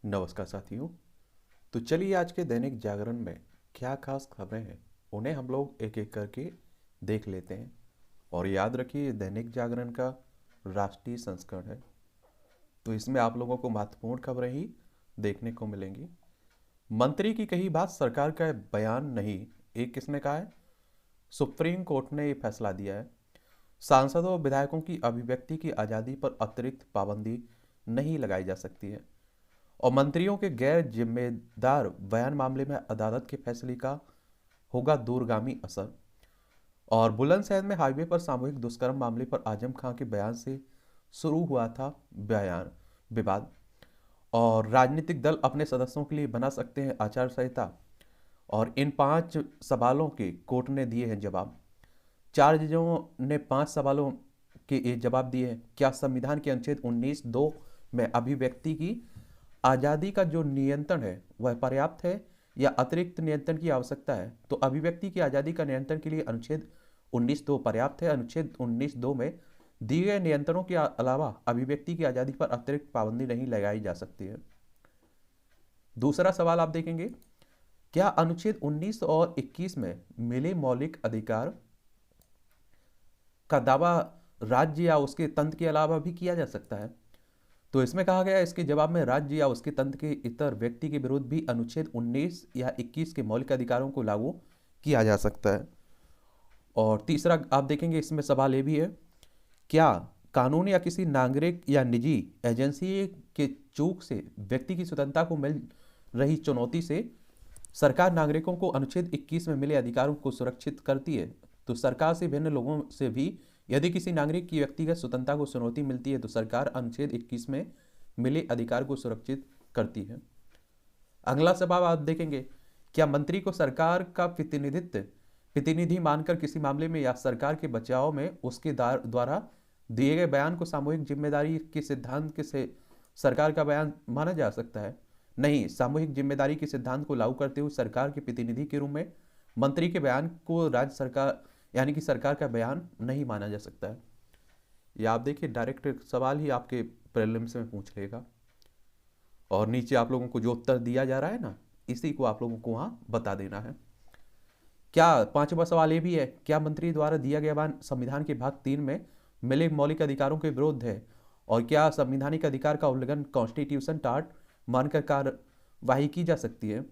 नमस्कार साथियों। तो चलिए आज के दैनिक जागरण में क्या खास खबरें हैं उन्हें हम लोग एक एक करके देख लेते हैं। और याद रखिए दैनिक जागरण का राष्ट्रीय संस्करण है, तो इसमें आप लोगों को महत्वपूर्ण खबरें ही देखने को मिलेंगी। मंत्री की कही बात सरकार का बयान नहीं, एक किसने कहा है? सुप्रीम कोर्ट ने ये फैसला दिया है। सांसदों और विधायकों की अभिव्यक्ति की आज़ादी पर अतिरिक्त पाबंदी नहीं लगाई जा सकती है। और मंत्रियों के गैर जिम्मेदार बयान मामले में अदालत के फैसले का होगा दूरगामी असर। और बुलंदशहर में हाईवे पर सामूहिक दुष्कर्म मामले पर आजम खां के बयान से शुरू हुआ था बयान विवाद। और राजनीतिक दल अपने सदस्यों के लिए बना सकते हैं आचार संहिता। और इन 5 सवालों के कोर्ट ने दिए हैं जवाब। 4 जजों ने 5 सवालों के ये जवाब दिए हैं। क्या संविधान के अनुच्छेद 19(2) में अभिव्यक्ति की आज़ादी का जो नियंत्रण है वह पर्याप्त है या अतिरिक्त नियंत्रण की आवश्यकता है? तो अभिव्यक्ति की आज़ादी का नियंत्रण के लिए अनुच्छेद 19(2) पर्याप्त है। अनुच्छेद 19(2) में दिए गए नियंत्रणों के अलावा अभिव्यक्ति की आज़ादी पर अतिरिक्त पाबंदी नहीं लगाई जा सकती है। दूसरा सवाल आप देखेंगे, क्या अनुच्छेद 19 और 21 में मिले मौलिक अधिकार का दावा राज्य या उसके तंत्र के अलावा भी किया जा सकता है? तो इसमें कहा गया है, इसके जवाब में राज्य या उसके तंत्र के इतर व्यक्ति के विरुद्ध भी अनुच्छेद 19 या 21 के मौलिक अधिकारों को लागू किया जा सकता है। और तीसरा आप देखेंगे, इसमें सवाल ये भी है, क्या कानून या किसी नागरिक या निजी एजेंसी के चूक से व्यक्ति की स्वतंत्रता को मिल रही चुनौती से सरकार नागरिकों को अनुच्छेद 21 में मिले अधिकारों को सुरक्षित करती है? तो सरकार से भिन्न लोगों से भी यदि किसी नागरिक की व्यक्तिगत स्वतंत्रता को चुनौती मिलती है तो सरकार अनुच्छेद 21 में मिले अधिकार को सुरक्षित करती है। अगला सवाल आप देखेंगे, क्या मंत्री को सरकार का प्रतिनिधि मानकर किसी मामले में या सरकार के बचाव में उसके द्वारा दिए गए बयान को सामूहिक जिम्मेदारी के सिद्धांत से सरकार का बयान माना जा सकता है? नहीं, सामूहिक जिम्मेदारी के सिद्धांत को लागू करते हुए सरकार के प्रतिनिधि के रूप में मंत्री के बयान को राज्य सरकार यानी कि सरकार का बयान नहीं माना जा सकता है। या आप देखिए डायरेक्ट सवाल ही आपके प्रीलिम्स में पूछ लेगा और नीचे आप लोगों को जो उत्तर दिया जा रहा है ना, इसी को आप लोगों को वहाँ बता देना है। क्या 5वां सवाल ये भी है, क्या मंत्री द्वारा दिया गया बयान संविधान के भाग 3 में मिले मौलिक अधिकारों के विरुद्ध है? और क्या संवैधानिक अधिकार का उल्लंघन कॉन्स्टिट्यूशन टार्ट मानकर कार्यवाही की जा सकती है?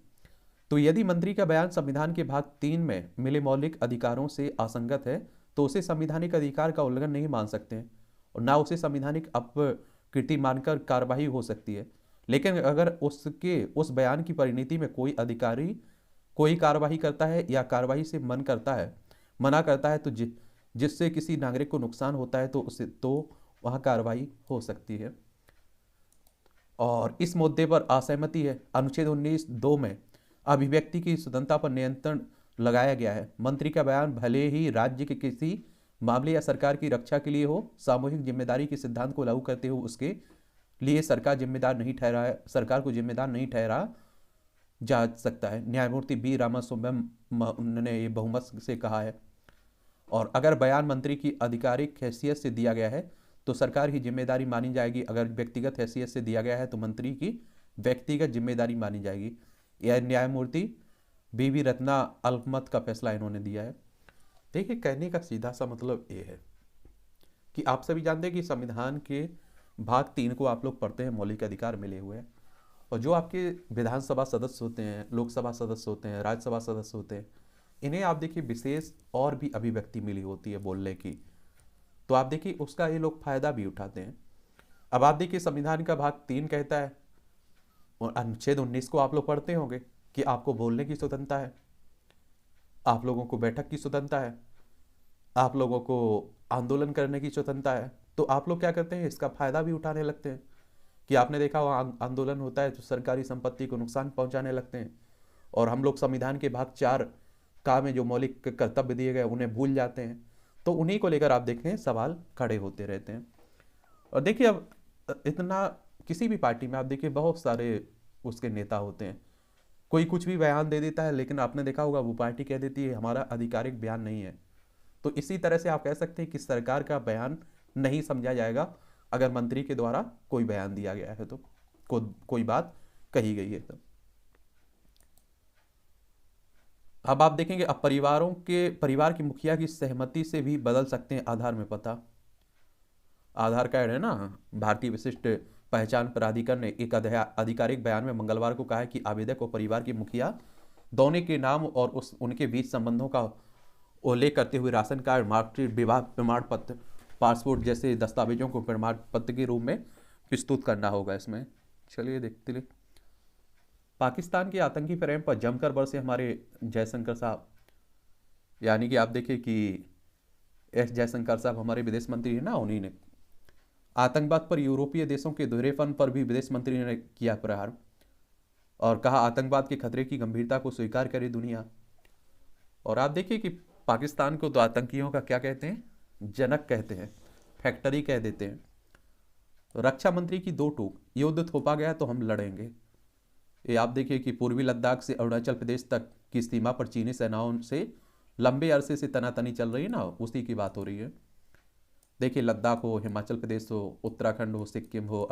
तो यदि मंत्री का बयान संविधान के भाग 3 में मिले मौलिक अधिकारों से असंगत है तो उसे संवैधानिक अधिकार का उल्लंघन नहीं मान सकते हैं और ना उसे संवैधानिक अपकृति मानकर कार्यवाही हो सकती है। लेकिन अगर उस बयान की परिणति में कोई अधिकारी कोई कार्यवाही करता है या कार्यवाही से मना करता है तो जिससे किसी नागरिक को नुकसान होता है तो वहाँ कार्यवाही हो सकती है। और इस मुद्दे पर असहमति है। अनुच्छेद 19(2) में अभिव्यक्ति की स्वतंत्रता पर नियंत्रण लगाया गया है। मंत्री का बयान भले ही राज्य के किसी मामले या सरकार की रक्षा के लिए हो, सामूहिक जिम्मेदारी के सिद्धांत को लागू करते हुए उसके लिए सरकार को जिम्मेदार नहीं ठहरा जा सकता है। न्यायमूर्ति बी रामासुब्रमण्यम ने ये बहुमत से कहा है। और अगर बयान मंत्री की आधिकारिक हैसियत से दिया गया है तो सरकार की जिम्मेदारी मानी जाएगी, अगर व्यक्तिगत हैसियत से दिया गया है तो मंत्री की व्यक्तिगत जिम्मेदारी मानी जाएगी। यह न्यायमूर्ति बी रत्ना अल्पमत का फैसला इन्होंने दिया है। देखिए, कहने का सीधा सा मतलब ये है कि आप सभी जानते हैं कि संविधान के भाग 3 को आप लोग पढ़ते हैं, मौलिक अधिकार मिले हुए हैं। और जो आपके विधानसभा सदस्य होते हैं, लोकसभा सदस्य होते हैं, राज्यसभा सदस्य होते हैं, इन्हें आप देखिए विशेष और भी अभिव्यक्ति मिली होती है बोलने की, तो आप देखिए उसका ये लोग फायदा भी उठाते हैं। अब आप देखिए संविधान का भाग 3 कहता है और अनुच्छेद 19 को आप लोग पढ़ते होंगे कि आपको बोलने की स्वतंत्रता है, आप लोगों को बैठक की स्वतंत्रता है, आप लोगों को आंदोलन करने की स्वतंत्रता है। तो आप लोग क्या करते हैं, इसका फायदा भी उठाने लगते हैं कि आपने देखा वहाँ आंदोलन होता है तो सरकारी संपत्ति को नुकसान पहुंचाने लगते हैं और हम लोग संविधान के भाग 4 का में जो मौलिक कर्तव्य दिए गए उन्हें भूल जाते हैं। तो उन्हीं को लेकर आप देखें सवाल खड़े होते रहते हैं। और देखिए अब इतना किसी भी पार्टी में आप देखिए बहुत सारे उसके नेता होते हैं, कोई कुछ भी बयान दे देता है, लेकिन आपने देखा होगा वो पार्टी कह देती है हमारा आधिकारिक बयान नहीं है। तो इसी तरह से आप कह सकते हैं कि सरकार का बयान नहीं समझा जाएगा अगर मंत्री के द्वारा कोई बयान दिया गया है तो कोई बात कही गई है। तो अब आप देखेंगे, अब परिवार की मुखिया की सहमति से भी बदल सकते हैं आधार में पता। आधार कार्ड है ना, भारतीय विशिष्ट पहचान प्राधिकरण ने एक आधिकारिक बयान में मंगलवार को कहा है कि आवेदक और परिवार की मुखिया दोनों के नाम और उनके बीच संबंधों का उल्लेख करते हुए राशन कार्ड, मार्कशीट, विवाह प्रमाण पत्र, पासपोर्ट जैसे दस्तावेजों को प्रमाण पत्र के रूप में प्रस्तुत करना होगा इसमें। चलिए देखते हैं। पाकिस्तान के आतंकी प्रेम पर जमकर बरसे हमारे जयशंकर साहब। यानी कि आप देखिए कि एस जयशंकर साहब हमारे विदेश मंत्री हैं ना, उन्हीं ने आतंकवाद पर यूरोपीय देशों के दोहरेपन पर भी विदेश मंत्री ने किया प्रहार और कहा आतंकवाद के खतरे की गंभीरता को स्वीकार करे दुनिया। और आप देखिए कि पाकिस्तान को तो आतंकियों का क्या कहते हैं, जनक कहते हैं, फैक्ट्री कह देते हैं। रक्षा मंत्री की दो टूक, युद्ध थोपा गया तो हम लड़ेंगे। ये आप देखिए कि पूर्वी लद्दाख से अरुणाचल प्रदेश तक की सीमा पर चीनी सेनाओं से लंबे अरसे से तनातनी चल रही है ना, उसी की बात हो रही है। देखिए लद्दाख हो, हिमाचल प्रदेश हो, उत्तराखंड हो, सिक्किम हो,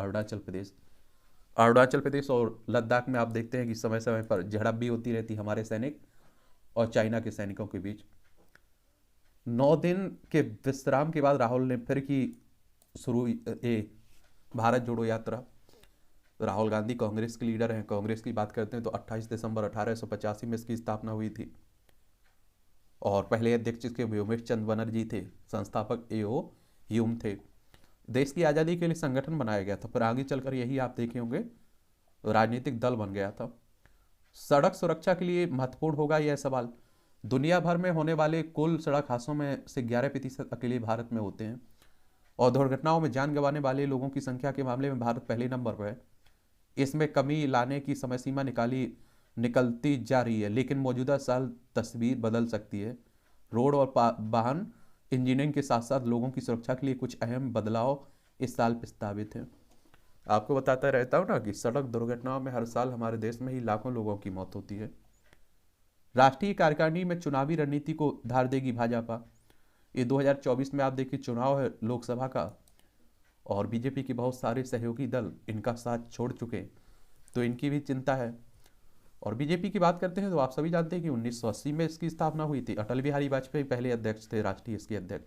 अरुणाचल प्रदेश और लद्दाख में आप देखते हैं कि समय समय पर झड़प भी होती रहती है हमारे सैनिक और चाइना के सैनिकों के बीच। 9 दिन के विश्राम के बाद राहुल ने फिर की शुरू भारत जोड़ो यात्रा। राहुल गांधी कांग्रेस के लीडर हैं। कांग्रेस की बात करते हैं तो 28 दिसंबर 1885 में इसकी स्थापना हुई थी और पहले अध्यक्ष इसके व्योमेश चंद्र बनर्जी थे, संस्थापक एओ ह्यूम थे। देश की आज़ादी के लिए संगठन बनाया गया था, पर आगे चलकर यही आप देखे होंगे राजनीतिक दल बन गया था। सड़क सुरक्षा के लिए महत्वपूर्ण होगा यह सवाल। दुनिया भर में होने वाले कुल सड़क हादसों में से 11% अकेले भारत में होते हैं और दुर्घटनाओं में जान गंवाने वाले लोगों की संख्या के मामले में भारत पहले नंबर पर है। इसमें कमी लाने की समय सीमा निकलती जा रही है, लेकिन मौजूदा साल तस्वीर बदल सकती है। रोड और वाहन इंजीनियरिंग के साथ साथ लोगों की सुरक्षा के लिए कुछ अहम बदलाव इस साल प्रस्तावित हैं। आपको बताता रहता हूँ ना कि सड़क दुर्घटनाओं में हर साल हमारे देश में ही लाखों लोगों की मौत होती है। राष्ट्रीय कार्यकारिणी में चुनावी रणनीति को धार देगी भाजपा। ये 2024 में आप देखिए चुनाव है लोकसभा का और बीजेपी के बहुत सारे सहयोगी दल इनका साथ छोड़ चुके, तो इनकी भी चिंता है। और बीजेपी की बात करते हैं तो आप सभी जानते हैं कि 1980 में इसकी स्थापना हुई थी। अटल बिहारी वाजपेयी पहले अध्यक्ष थे, राष्ट्रीय इसके अध्यक्ष।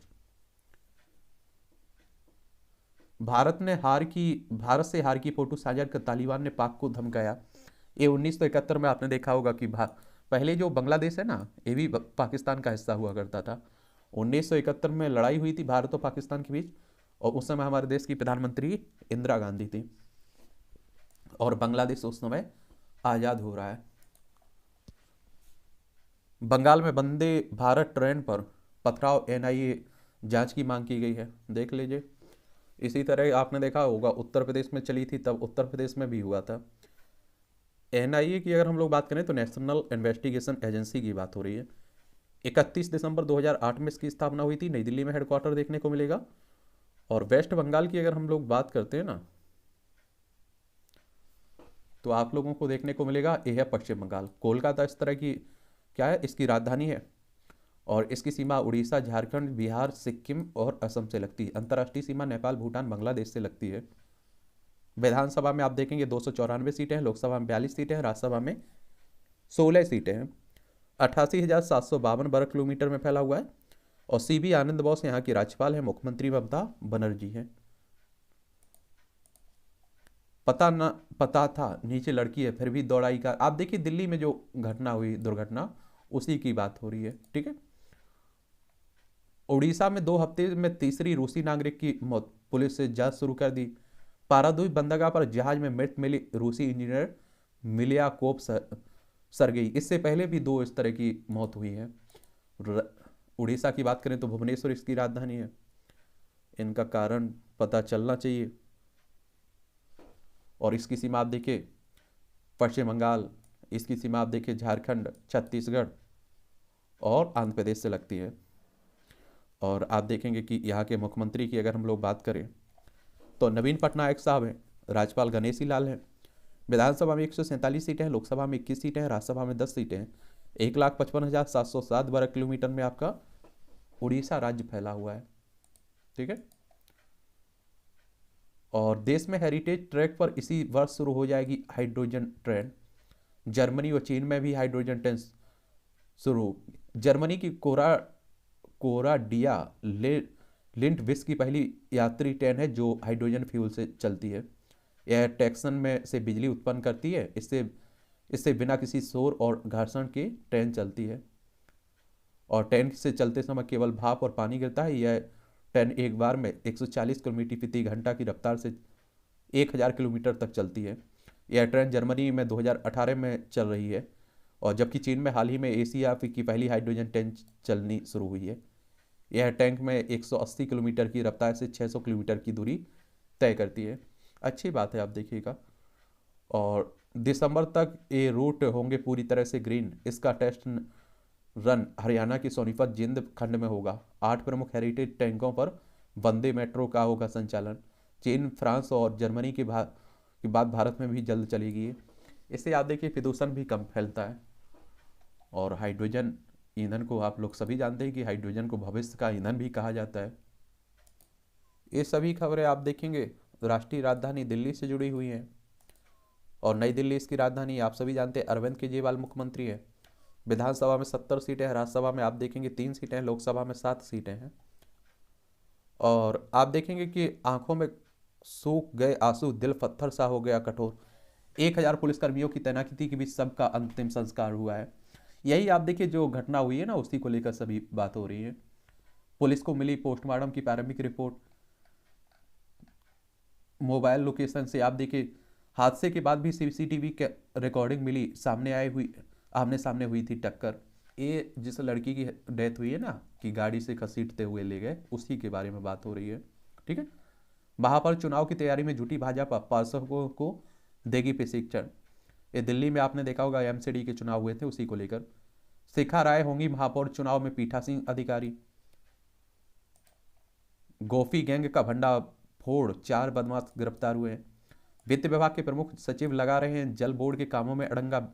भारत से हार की फोटो साझा कर तालिबान ने पाक को धमकाया। ये 1971 में आपने देखा होगा कि पहले जो बांग्लादेश है ना, ये भी पाकिस्तान का हिस्सा हुआ करता था। 1971 में लड़ाई हुई थी भारत और पाकिस्तान के बीच और उस समय हमारे देश की प्रधानमंत्री इंदिरा गांधी थी और बांग्लादेश उस समय आजाद हो रहा है। बंगाल में वंदे भारत ट्रेन पर पथराव, एनआईए जांच की मांग की गई है, देख लीजिए। इसी तरह आपने देखा होगा उत्तर प्रदेश में चली थी, तब उत्तर प्रदेश में भी हुआ था। एनआईए की अगर हम लोग बात करें तो नेशनल इन्वेस्टिगेशन एजेंसी की बात हो रही है। 31 दिसंबर 2008 में इसकी स्थापना हुई थी, नई दिल्ली में हेडक्वार्टर देखने को मिलेगा। और वेस्ट बंगाल की अगर हम लोग बात करते हैं ना तो आप लोगों को देखने को मिलेगा यह है पश्चिम बंगाल। कोलकाता इस तरह की क्या है, इसकी राजधानी है और इसकी सीमा उड़ीसा, झारखंड, बिहार, सिक्किम और असम से लगती है। अंतर्राष्ट्रीय सीमा नेपाल, भूटान, बांग्लादेश से लगती है। विधानसभा में आप देखेंगे 294 सीटें हैं, लोकसभा में 42 सीटें हैं, राज्यसभा में 16 सीटें हैं। 88,752 वर्ग किलोमीटर में फैला हुआ है और सीबी आनंद बोस यहाँ की राज्यपाल है, मुख्यमंत्री ममता बनर्जी हैं। पता था नीचे लड़की है फिर भी दौड़ाई कार। आप देखिए दिल्ली में जो घटना हुई, दुर्घटना, उसी की बात हो रही है, ठीक है। उड़ीसा में 2 हफ्ते में तीसरी रूसी नागरिक की मौत, पुलिस से जांच शुरू कर दी। पारादीप बंदरगाह पर जहाज में मृत मिली रूसी इंजीनियर मिलियाकोव सरगेई। इससे पहले भी 2 इस तरह की मौत हुई है। उड़ीसा की बात करें तो भुवनेश्वर इसकी राजधानी है। इनका कारण पता चलना चाहिए। और इसकी सीमा आप देखिए पश्चिम बंगाल, इसकी सीमा आप देखिए झारखंड, छत्तीसगढ़ और आंध्र प्रदेश से लगती है। और आप देखेंगे कि यहाँ के मुख्यमंत्री की अगर हम लोग बात करें तो नवीन पटनायक साहब हैं, राज्यपाल गणेशी लाल हैं। विधानसभा में 147 सीटें हैं, लोकसभा में 21 सीटें हैं, राज्यसभा में 10 सीटें हैं। 1,55,707 वर्ग किलोमीटर में आपका उड़ीसा राज्य फैला हुआ है, ठीक है। और देश में हेरिटेज ट्रैक पर इसी वर्ष शुरू हो जाएगी हाइड्रोजन ट्रेन। जर्मनी और चीन में भी हाइड्रोजन ट्रेन शुरू। जर्मनी की कोराडिया लिंट विश्व की पहली यात्री ट्रेन है जो हाइड्रोजन फ्यूल से चलती है। यह टैक्सन में से बिजली उत्पन्न करती है। इससे इससे बिना किसी शोर और घर्षण के ट्रेन चलती है। और ट्रेन से चलते समय केवल भाप और पानी गिरता है। यह ट्रेन एक बार में 140 किलोमीटर प्रति घंटा की रफ्तार से 1000 किलोमीटर तक चलती है। यह ट्रेन जर्मनी में 2018 में चल रही है, और जबकि चीन में हाल ही में एशिया की पहली हाइड्रोजन ट्रेन चलनी शुरू हुई है। यह टैंक में 180 किलोमीटर की रफ्तार से 600 किलोमीटर की दूरी तय करती है। अच्छी बात है, आप देखिएगा। और दिसंबर तक ये रूट होंगे पूरी तरह से ग्रीन। इसका टेस्ट रन हरियाणा के सोनीपत जिंद खंड में होगा। 8 प्रमुख हेरिटेज टैंकों पर वंदे मेट्रो का होगा संचालन। चीन, फ्रांस और जर्मनी के बाद भारत में भी जल्द चलेगी। इससे आप देखिए प्रदूषण भी कम फैलता है। और हाइड्रोजन ईंधन को आप लोग सभी जानते हैं कि हाइड्रोजन को भविष्य का ईंधन भी कहा जाता है। ये सभी खबरें आप देखेंगे राष्ट्रीय राजधानी दिल्ली से जुड़ी हुई हैं। और नई दिल्ली इसकी राजधानी, आप सभी जानते हैं अरविंद केजरीवाल मुख्यमंत्री है। विधानसभा में 70 सीटें हैं, राज्यसभा में आप देखेंगे 3 सीटें हैं, लोकसभा में 7 सीटें हैं। और आप देखेंगे कि आंखों में सूख गए आंसू, दिल पत्थर सा हो गया कठोर। 1000 पुलिसकर्मियों की तैनाती के बीच सबका अंतिम संस्कार हुआ है। यही आप देखिए जो घटना हुई है ना, उसी को लेकर सभी बात हो रही है। पुलिस को मिली पोस्टमार्टम की प्रारंभिक रिपोर्ट। मोबाइल लोकेशन से आप देखिए हादसे के बाद भी सीसीटीवी के रिकॉर्डिंग मिली, आमने सामने हुई थी टक्कर। ये जिस लड़की की डेथ हुई है ना, कि गाड़ी से घसीटते हुए ले गए, उसी के बारे में बात हो रही है। ठीक है। महापौर चुनाव की तैयारी में जुटी भाजपा, पार्षदों को देगी प्रशिक्षण। ये दिल्ली में आपने देखा होगा एमसीडी के चुनाव हुए थे, उसी को लेकर। शिखा राय होंगी महापौर चुनाव में पीठासीन अधिकारी। गोफी गैंग का भंडाफोड़, 4 बदमाश गिरफ्तार हुए। वित्त विभाग के प्रमुख सचिव लगा रहे हैं जल बोर्ड के कामों में अड़ंगा,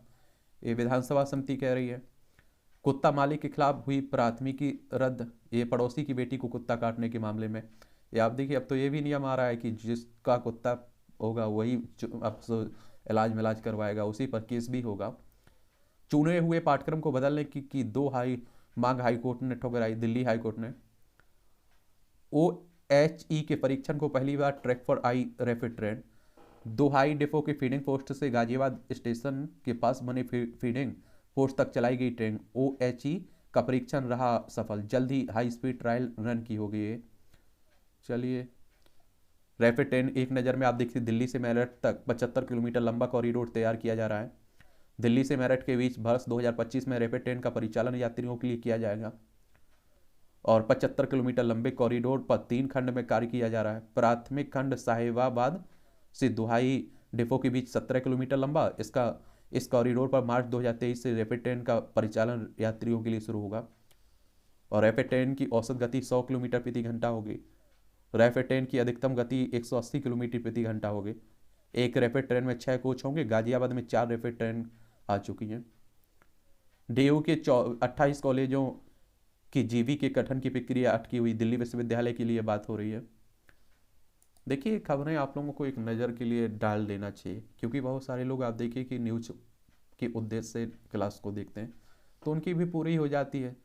ये विधानसभा समिति कह रही है। कुत्ता मालिक के खिलाफ हुई प्राथमिकी रद्द, ये पड़ोसी की बेटी को कुत्ता काटने के मामले में। ये आप देखिए अब तो ये भी नियम आ रहा है कि जिसका कुत्ता होगा वही अब इलाज मिलाज करवाएगा, उसी पर केस भी होगा। चुने हुए पाठ्यक्रम को बदलने की 2 मांग हाईकोर्ट ने ठुकराई। दिल्ली हाईकोर्ट ने OHE के परीक्षण को पहली बार ट्रैक पर आई रैपिड ट्रेन। दोहाई डिपो के फीडिंग पोस्ट से गाजियाबाद स्टेशन के पास बने फीडिंग पोस्ट तक चलाई गई ट्रेन। OHE का परीक्षण रहा सफल, जल्द ही हाई स्पीड ट्रायल रन की होगी ये। चलिए, रैपिड ट्रेन एक नज़र में आप देखिए दिल्ली से मेरठ तक 75 किलोमीटर लंबा कॉरिडोर तैयार किया जा रहा है। दिल्ली से मेरठ के बीच वर्ष 2025 में रैपिड ट्रेन का परिचालन यात्रियों के लिए किया जाएगा। और 75 किलोमीटर लंबे कॉरिडोर पर 3 खंड में कार्य किया जा रहा है। प्राथमिक खंड साहिबाबाद से दोहाई डिपो के बीच 17 किलोमीटर लंबा। इस कॉरिडोर पर मार्च 2023 से रैपिड ट्रेन का परिचालन यात्रियों के लिए शुरू होगा। और रैपिड ट्रेन की औसत गति 100 किलोमीटर प्रति घंटा होगी। रैपिड ट्रेन की अधिकतम गति 180 किलोमीटर प्रति घंटा होगी। एक रैपिड ट्रेन में 6 कोच होंगे। गाजियाबाद में 4 रैपिड ट्रेन आ चुकी हैं। DU के 28 कॉलेजों की जीवी के गठन की प्रक्रिया अटकी हुई। दिल्ली विश्वविद्यालय के लिए बात हो रही है। देखिए, खबरें आप लोगों को एक नज़र के लिए डाल देना चाहिए, क्योंकि बहुत सारे लोग आप देखिए कि न्यूज के उद्देश्य से क्लास को देखते हैं, तो उनकी भी पूरी हो जाती है।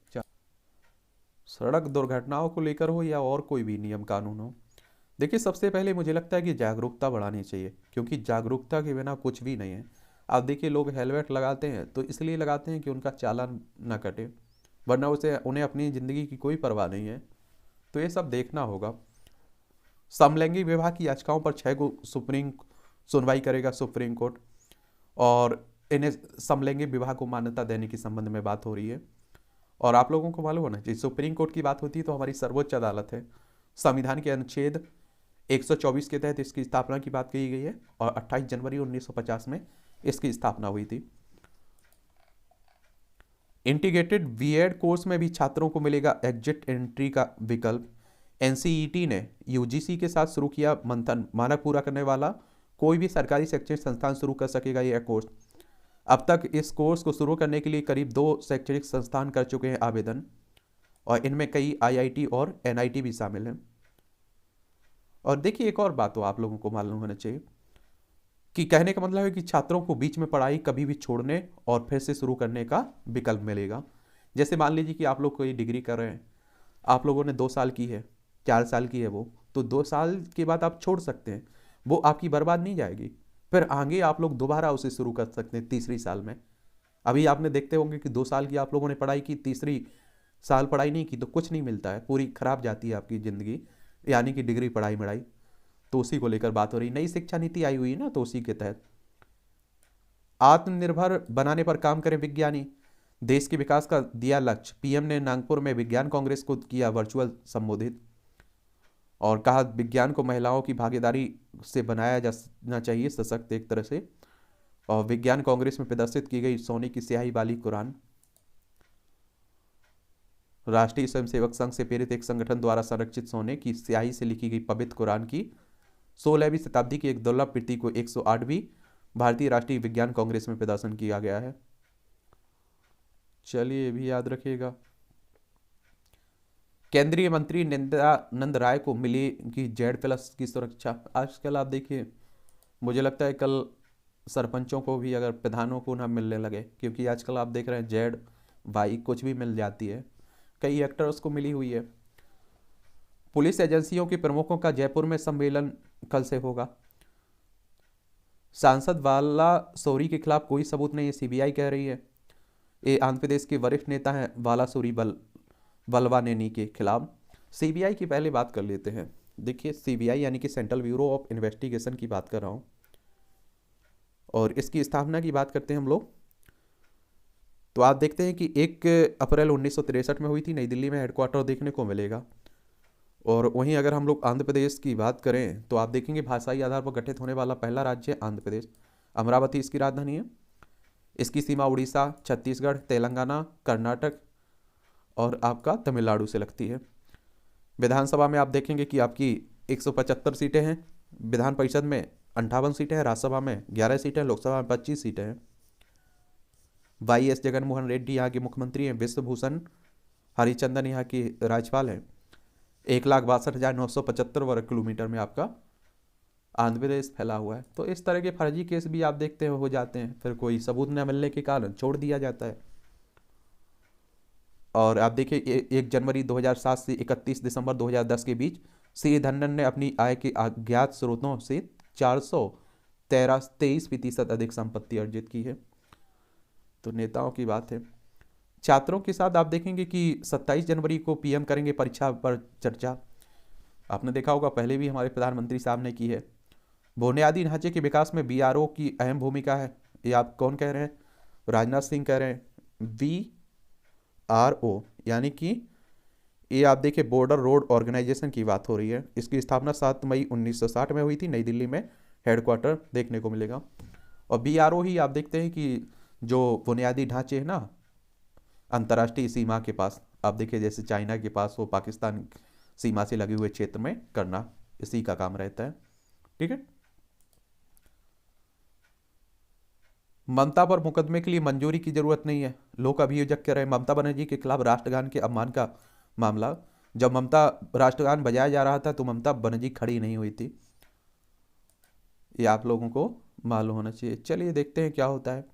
सड़क दुर्घटनाओं को लेकर हो या और कोई भी नियम कानून हो, देखिए सबसे पहले मुझे लगता है कि जागरूकता बढ़ानी चाहिए, क्योंकि जागरूकता के बिना कुछ भी नहीं है। आप देखिए लोग हेलमेट लगाते हैं तो इसलिए लगाते हैं कि उनका चालान ना कटे, वरना उन्हें अपनी ज़िंदगी की कोई परवाह नहीं है। तो ये सब देखना होगा। समलैंगिक विवाह की याचिकाओं पर 6 को सुनवाई करेगा सुप्रीम कोर्ट। और इन्हें समलैंगिक विवाह को मान्यता देने के संबंध में बात हो रही है। और आप लोगों को मालूम होना चाहिए, सुप्रीम कोर्ट की बात होती है तो हमारी सर्वोच्च अदालत है। संविधान के अनुच्छेद 124 के तहत इसकी स्थापना की बात कही गई है, और 28 जनवरी 1950 में इसकी स्थापना हुई थी। इंटीग्रेटेड बीएड कोर्स में भी छात्रों को मिलेगा एग्जिट एंट्री का विकल्प। NCET ने UGC के साथ शुरू किया मंथन, मानक पूरा करने वाला कोई भी सरकारी शैक्षणिक संस्थान शुरू कर सकेगा यह कोर्स। अब तक इस कोर्स को शुरू करने के लिए करीब 2 शैक्षणिक संस्थान कर चुके हैं आवेदन, और इनमें कई IIT और NIT भी शामिल हैं। और देखिए एक और बात तो आप लोगों को मालूम होना चाहिए कि कहने का मतलब है कि छात्रों को बीच में पढ़ाई कभी भी छोड़ने और फिर से शुरू करने का विकल्प मिलेगा। जैसे मान लीजिए कि आप लोग कोई डिग्री कर रहे हैं, आप लोगों ने 2 साल की है, 4 साल की है वो, तो 2 साल के बाद आप छोड़ सकते हैं, वो आपकी बर्बाद नहीं जाएगी। फिर आगे आप लोग दोबारा उसे शुरू कर सकते हैं तीसरी साल में। अभी आपने देखते होंगे कि 2 साल की आप लोगों ने पढ़ाई की, तीसरी साल पढ़ाई नहीं की तो कुछ नहीं मिलता है, पूरी खराब जाती है आपकी ज़िंदगी, यानी कि डिग्री पढ़ाई मढ़ाई। तो उसी को लेकर बात हो रही, नई शिक्षा नीति आई हुई है ना, तो उसी के तहत आत्मनिर्भर बनाने पर काम करें विज्ञानी, देश के विकास का दिया लक्ष्य। पीएम ने नागपुर में विज्ञान कांग्रेस को किया वर्चुअल संबोधित और कहा विज्ञान को महिलाओं की भागीदारी से बनाया जाना चाहिए सशक्त एक तरह से। और विज्ञान कांग्रेस में प्रदर्शित की गई सोने की स्याही वाली कुरान, राष्ट्रीय स्वयंसेवक संघ से प्रेरित एक संगठन द्वारा संरक्षित सोने की स्याही से लिखी गई पवित्र कुरान की 16वीं शताब्दी की एक दुर्लभ प्रति को 108वीं भारतीय राष्ट्रीय विज्ञान कांग्रेस में प्रदर्शन किया गया है। चलिए ये भी याद रखिएगा। केंद्रीय मंत्री नित्यानंद राय को मिलेगी Z+ की सुरक्षा। आजकल आप देखिए, मुझे लगता है कल सरपंचों को भी अगर प्रधानों को ना मिलने लगे, क्योंकि आजकल आप देख रहे हैं Z कुछ भी मिल जाती है, कई एक्टर्स को मिली हुई है। पुलिस एजेंसियों के प्रमुखों का जयपुर में सम्मेलन कल से होगा। सांसद वाला सोरी के खिलाफ कोई सबूत नहीं है, CBI कह रही है। ये आंध्र प्रदेश के वरिष्ठ नेता हैं वाला सोरी बलवानेनी के खिलाफ। CBI की पहले बात कर लेते हैं। देखिए CBI यानी कि सेंट्रल ब्यूरो ऑफ इन्वेस्टिगेशन की बात कर रहा हूँ, और इसकी स्थापना की बात करते हैं हम लोग। तो आप देखते हैं कि 1 अप्रैल 1963 में हुई थी, नई दिल्ली में हेडक्वार्टर देखने को मिलेगा। और वहीं अगर हम लोग आंध्र प्रदेश की बात करें तो आप देखेंगे भाषाई आधार पर गठित होने वाला पहला राज्य है आंध्र प्रदेश। अमरावती इसकी राजधानी है। इसकी सीमा उड़ीसा, छत्तीसगढ़, तेलंगाना, कर्नाटक और आपका तमिलनाडु से लगती है। विधानसभा में आप देखेंगे कि आपकी 175 सीटें हैं, विधान परिषद में 58 सीटें हैं, राज्यसभा में 11 सीटें, लोकसभा में 25 सीटें हैं। YS जगनमोहन रेड्डी यहाँ के मुख्यमंत्री हैं। विश्वभूषण हरिचंदन यहाँ की राज्यपाल हैं। 1,62,975 वर्ग किलोमीटर में आपका आंध्र प्रदेश फैला हुआ है। तो इस तरह के फर्जी केस भी आप देखते हो जाते हैं, फिर कोई सबूत न मिलने के कारण छोड़ दिया जाता है। और आप देखिए 1 जनवरी 2007 से 31 दिसंबर 2010 के बीच श्री धन्नन ने अपनी आय के अज्ञात स्रोतों से 423% अधिक संपत्ति अर्जित की है। तो नेताओं की बात है। छात्रों के साथ आप देखेंगे कि 27 जनवरी को PM करेंगे परीक्षा पर चर्चा। आपने देखा होगा पहले भी हमारे प्रधानमंत्री साहब ने की है। बुनियादी ढांचे के विकास में BRO की अहम भूमिका है। ये आप कौन कह रहे हैं? राजनाथ सिंह कह रहे हैं। BRO यानी कि ये आप देखिए बॉर्डर रोड ऑर्गेनाइजेशन की बात हो रही है। इसकी स्थापना 7 मई 1960 में हुई थी, नई दिल्ली में हेडक्वार्टर देखने को मिलेगा। और BRO ही आप देखते हैं कि जो बुनियादी ढांचे है ना अंतर्राष्ट्रीय सीमा के पास, आप देखिए जैसे चाइना के पास हो, पाकिस्तान सीमा से लगे हुए क्षेत्र में करना, इसी का काम रहता है। ठीक है। ममता पर मुकदमे के लिए मंजूरी की जरूरत नहीं है, लोक अभियोजक कह रहे हैं। ममता बनर्जी के खिलाफ राष्ट्रगान के अपमान का मामला। जब ममता राष्ट्रगान बजाया जा रहा था तो ममता बनर्जी खड़ी नहीं हुई थी, ये आप लोगों को मालूम होना चाहिए। चलिए देखते हैं क्या होता है।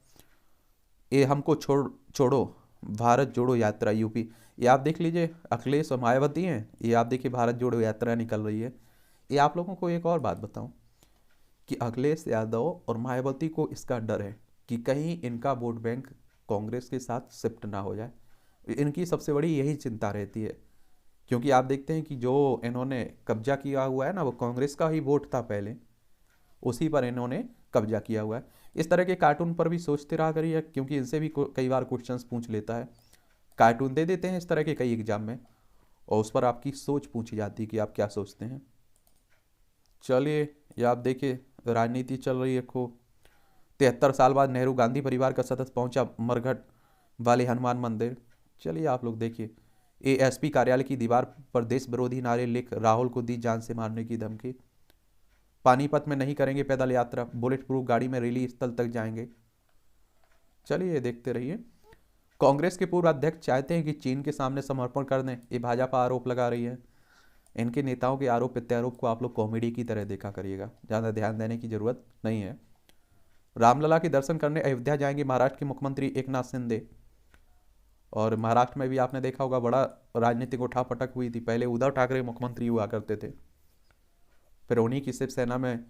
ये हमको छोड़ो भारत जोड़ो यात्रा यूपी, ये आप देख लीजिए अखिलेश और मायावती हैं, ये आप देखिए भारत जोड़ो यात्रा निकल रही है। ये आप लोगों को एक और बात बताऊं कि अखिलेश यादव और मायावती को इसका डर है कि कहीं इनका वोट बैंक कांग्रेस के साथ शिफ्ट ना हो जाए। इनकी सबसे बड़ी यही चिंता रहती है, क्योंकि आप देखते हैं कि जो इन्होंने कब्जा किया हुआ है ना, वो कांग्रेस का ही वोट था पहले, उसी पर इन्होंने कब्जा किया हुआ है। इस तरह के कार्टून पर भी सोचते रहा करिए, क्योंकि इनसे भी कई बार क्वेश्चंस पूछ लेता है। कार्टून दे देते हैं इस तरह के कई एग्जाम में, और उस पर आपकी सोच पूछी जाती है कि आप क्या सोचते हैं। चलिए ये आप देखिए राजनीति चल रही है खूब। 73 साल बाद नेहरू गांधी परिवार का सदस्य पहुंचा मरघट वाले हनुमान मंदिर। चलिए आप लोग देखिए। ASP कार्यालय की दीवार पर देश विरोधी नारे लिख राहुल को दी जान से मारने की धमकी। पानीपत में नहीं करेंगे पैदल यात्रा, बुलेट प्रूफ गाड़ी में रैली स्थल तक जाएंगे। चलिए देखते रहिए। कांग्रेस के पूर्व अध्यक्ष चाहते हैं कि चीन के सामने समर्पण कर दें, ये भाजपा आरोप लगा रही है। इनके नेताओं के आरोप प्रत्यारोप को आप लोग कॉमेडी की तरह देखा करिएगा, ज़्यादा ध्यान देने की जरूरत नहीं है। रामलला के दर्शन करने अयोध्या जाएंगे महाराष्ट्र के मुख्यमंत्री एकनाथ शिंदे। और महाराष्ट्र में भी आपने देखा होगा बड़ा राजनीतिक उठापटक हुई थी। पहले उद्धव ठाकरे मुख्यमंत्री हुआ करते थे, फिर उन्हीं की शिवसेना में